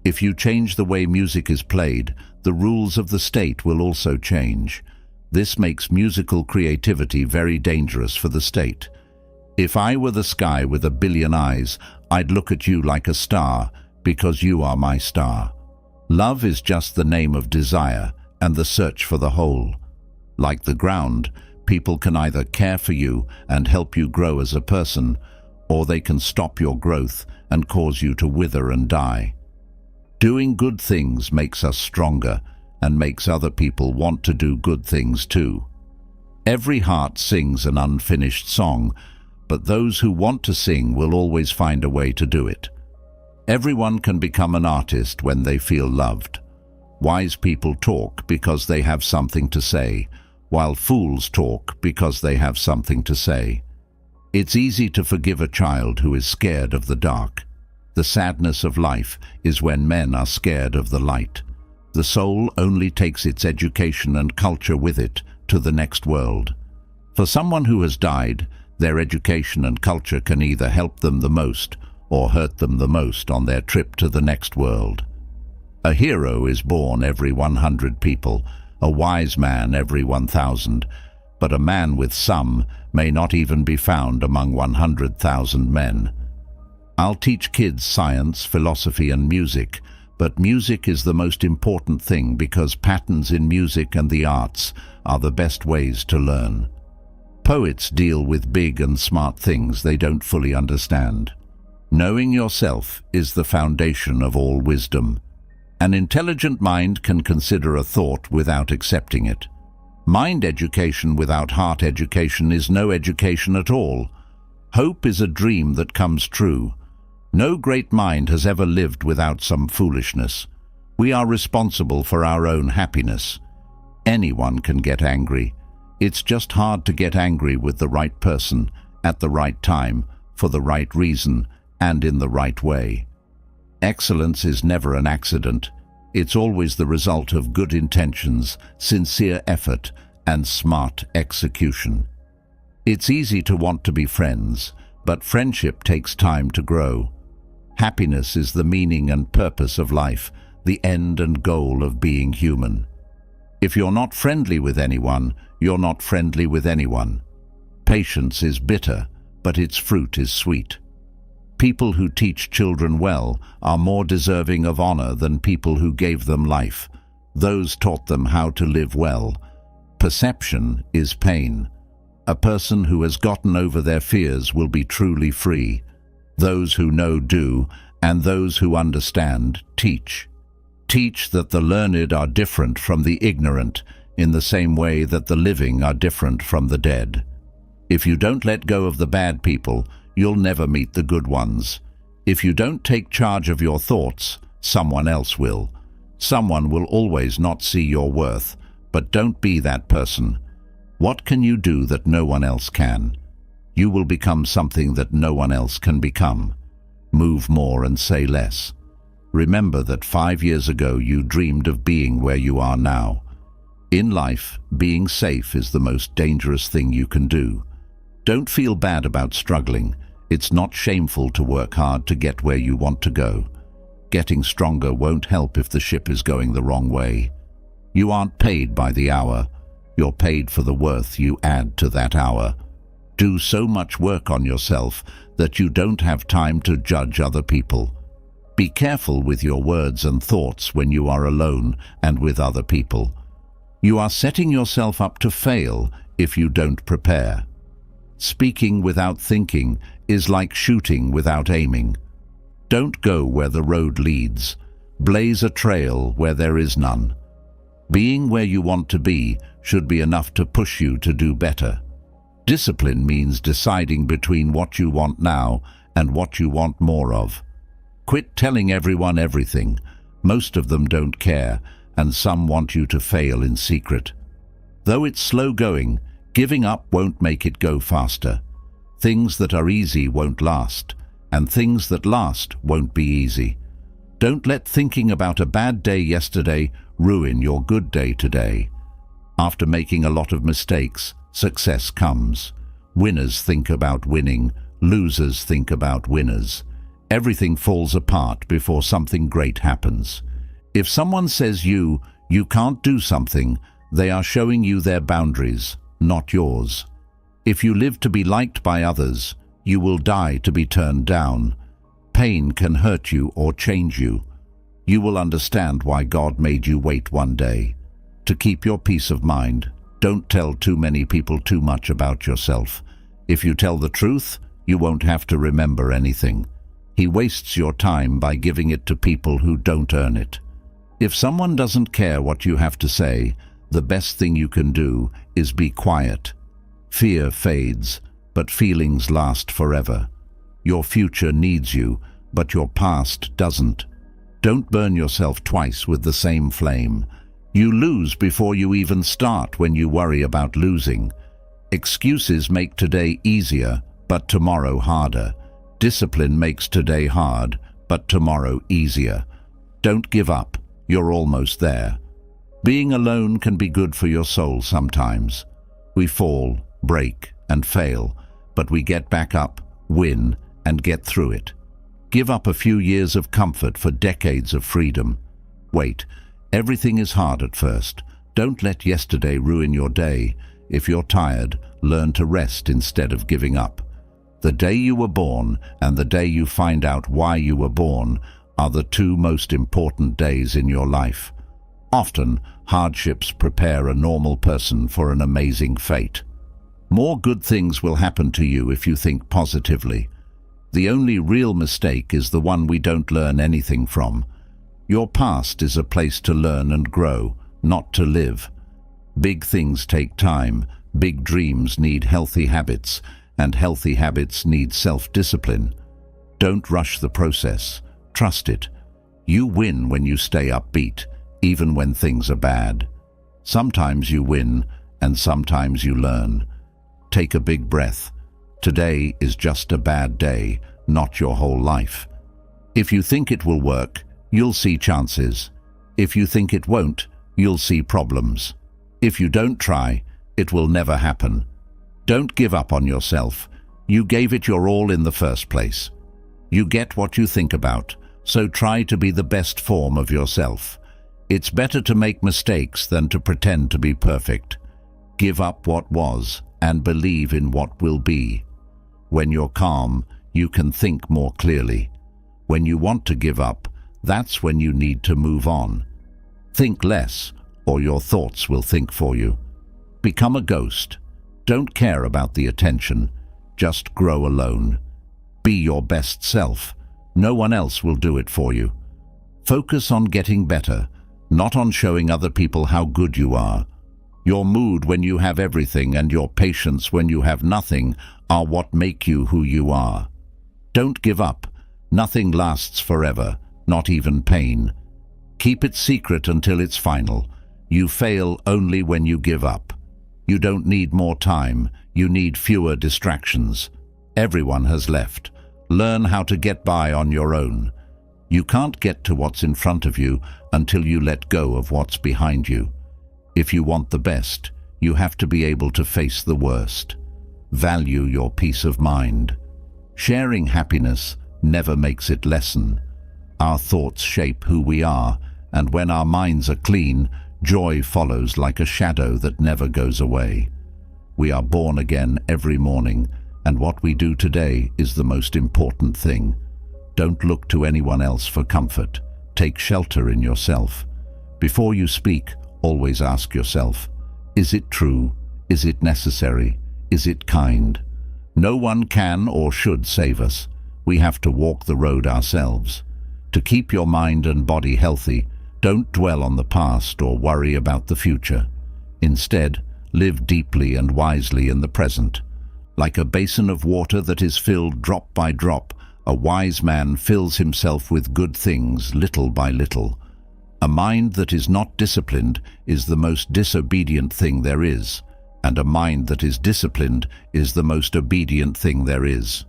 A: If you change the way music is played, the rules of the state will also change. This makes musical creativity very dangerous for the state. If I were the sky with 1 billion eyes, I'd look at you like a star, because you are my star. Love is just the name of desire and the search for the whole. Like the ground, people can either care for you and help you grow as a person, or they can stop your growth and cause you to wither and die. Doing good things makes us stronger and makes other people want to do good things too. Every heart sings an unfinished song, but those who want to sing will always find a way to do it. Everyone can become an artist when they feel loved. Wise people talk because they have something to say, while fools talk because they have something to say. It's easy to forgive a child who is scared of the dark. The sadness of life is when men are scared of the light. The soul only takes its education and culture with it to the next world. For someone who has died, their education and culture can either help them the most or hurt them the most on their trip to the next world. A hero is born every 100 people, a wise man every 1,000, but a man with some may not even be found among 100,000 men. I'll teach kids science, philosophy, and music, but music is the most important thing because patterns in music and the arts are the best ways to learn. Poets deal with big and smart things they don't fully understand. Knowing yourself is the foundation of all wisdom. An intelligent mind can consider a thought without accepting it. Mind education without heart education is no education at all. Hope is a dream that comes true. No great mind has ever lived without some foolishness. We are responsible for our own happiness. Anyone can get angry. It's just hard to get angry with the right person, at the right time, for the right reason, and in the right way. Excellence is never an accident. It's always the result of good intentions, sincere effort, and smart execution. It's easy to want to be friends, but friendship takes time to grow. Happiness is the meaning and purpose of life, the end and goal of being human. If you're not friendly with anyone, you're not friendly with anyone. Patience is bitter, but its fruit is sweet. People who teach children well are more deserving of honor than people who gave them life. Those taught them how to live well. Perception is pain. A person who has gotten over their fears will be truly free. Those who know do, and those who understand teach. Teach that the learned are different from the ignorant, in the same way that the living are different from the dead. If you don't let go of the bad people, you'll never meet the good ones. If you don't take charge of your thoughts, someone else will. Someone will always not see your worth, but don't be that person. What can you do that no one else can? You will become something that no one else can become. Move more and say less. Remember that 5 years ago you dreamed of being where you are now. In life, being safe is the most dangerous thing you can do. Don't feel bad about struggling. It's not shameful to work hard to get where you want to go. Getting stronger won't help if the ship is going the wrong way. You aren't paid by the hour. You're paid for the worth you add to that hour. Do so much work on yourself that you don't have time to judge other people. Be careful with your words and thoughts when you are alone and with other people. You are setting yourself up to fail if you don't prepare. Speaking without thinking is like shooting without aiming. Don't go where the road leads. Blaze a trail where there is none. Being where you want to be should be enough to push you to do better. Discipline means deciding between what you want now and what you want more of. Quit telling everyone everything. Most of them don't care, and some want you to fail in secret. Though it's slow going, giving up won't make it go faster. Things that are easy won't last, and things that last won't be easy. Don't let thinking about a bad day yesterday ruin your good day today. After making a lot of mistakes, success comes. Winners think about winning, losers think about winners. Everything falls apart before something great happens. If someone says you can't do something, they are showing you their boundaries, not yours. If you live to be liked by others, you will die to be turned down. Pain can hurt you or change you. You will understand why God made you wait one day. To keep your peace of mind, don't tell too many people too much about yourself. If you tell the truth, you won't have to remember anything. He wastes your time by giving it to people who don't earn it. If someone doesn't care what you have to say, the best thing you can do is be quiet. Fear fades, but feelings last forever. Your future needs you, but your past doesn't. Don't burn yourself twice with the same flame. You lose before you even start when you worry about losing. Excuses make today easier, but tomorrow harder. Discipline makes today hard, but tomorrow easier. Don't give up. You're almost there. Being alone can be good for your soul sometimes. We fall, break, and fail, but we get back up, win, and get through it. Give up a few years of comfort for decades of freedom. Wait, everything is hard at first. Don't let yesterday ruin your day. If you're tired, learn to rest instead of giving up. The day you were born and the day you find out why you were born are the two most important days in your life. Often, hardships prepare a normal person for an amazing fate. More good things will happen to you if you think positively. The only real mistake is the one we don't learn anything from. Your past is a place to learn and grow, not to live. Big things take time, big dreams need healthy habits, and healthy habits need self-discipline. Don't rush the process. Trust it. You win when you stay upbeat, even when things are bad. Sometimes you win, and sometimes you learn. Take a big breath. Today is just a bad day, not your whole life. If you think it will work, you'll see chances. If you think it won't, you'll see problems. If you don't try, it will never happen. Don't give up on yourself. You gave it your all in the first place. You get what you think about, so try to be the best form of yourself. It's better to make mistakes than to pretend to be perfect. Give up what was and believe in what will be. When you're calm, you can think more clearly. When you want to give up, that's when you need to move on. Think less, or your thoughts will think for you. Become a ghost. Don't care about the attention. Just grow alone. Be your best self. No one else will do it for you. Focus on getting better, not on showing other people how good you are. Your mood when you have everything and your patience when you have nothing are what make you who you are. Don't give up. Nothing lasts forever, not even pain. Keep it secret until it's final. You fail only when you give up. You don't need more time, you need fewer distractions. Everyone has left. Learn how to get by on your own. You can't get to what's in front of you until you let go of what's behind you. If you want the best, you have to be able to face the worst. Value your peace of mind. Sharing happiness never makes it lessen. Our thoughts shape who we are, and when our minds are clean, joy follows like a shadow that never goes away. We are born again every morning, and what we do today is the most important thing. Don't look to anyone else for comfort. Take shelter in yourself. Before you speak, always ask yourself, is it true? Is it necessary? Is it kind? No one can or should save us. We have to walk the road ourselves. To keep your mind and body healthy, don't dwell on the past or worry about the future. Instead, live deeply and wisely in the present. Like a basin of water that is filled drop by drop, a wise man fills himself with good things little by little. A mind that is not disciplined is the most disobedient thing there is, and a mind that is disciplined is the most obedient thing there is.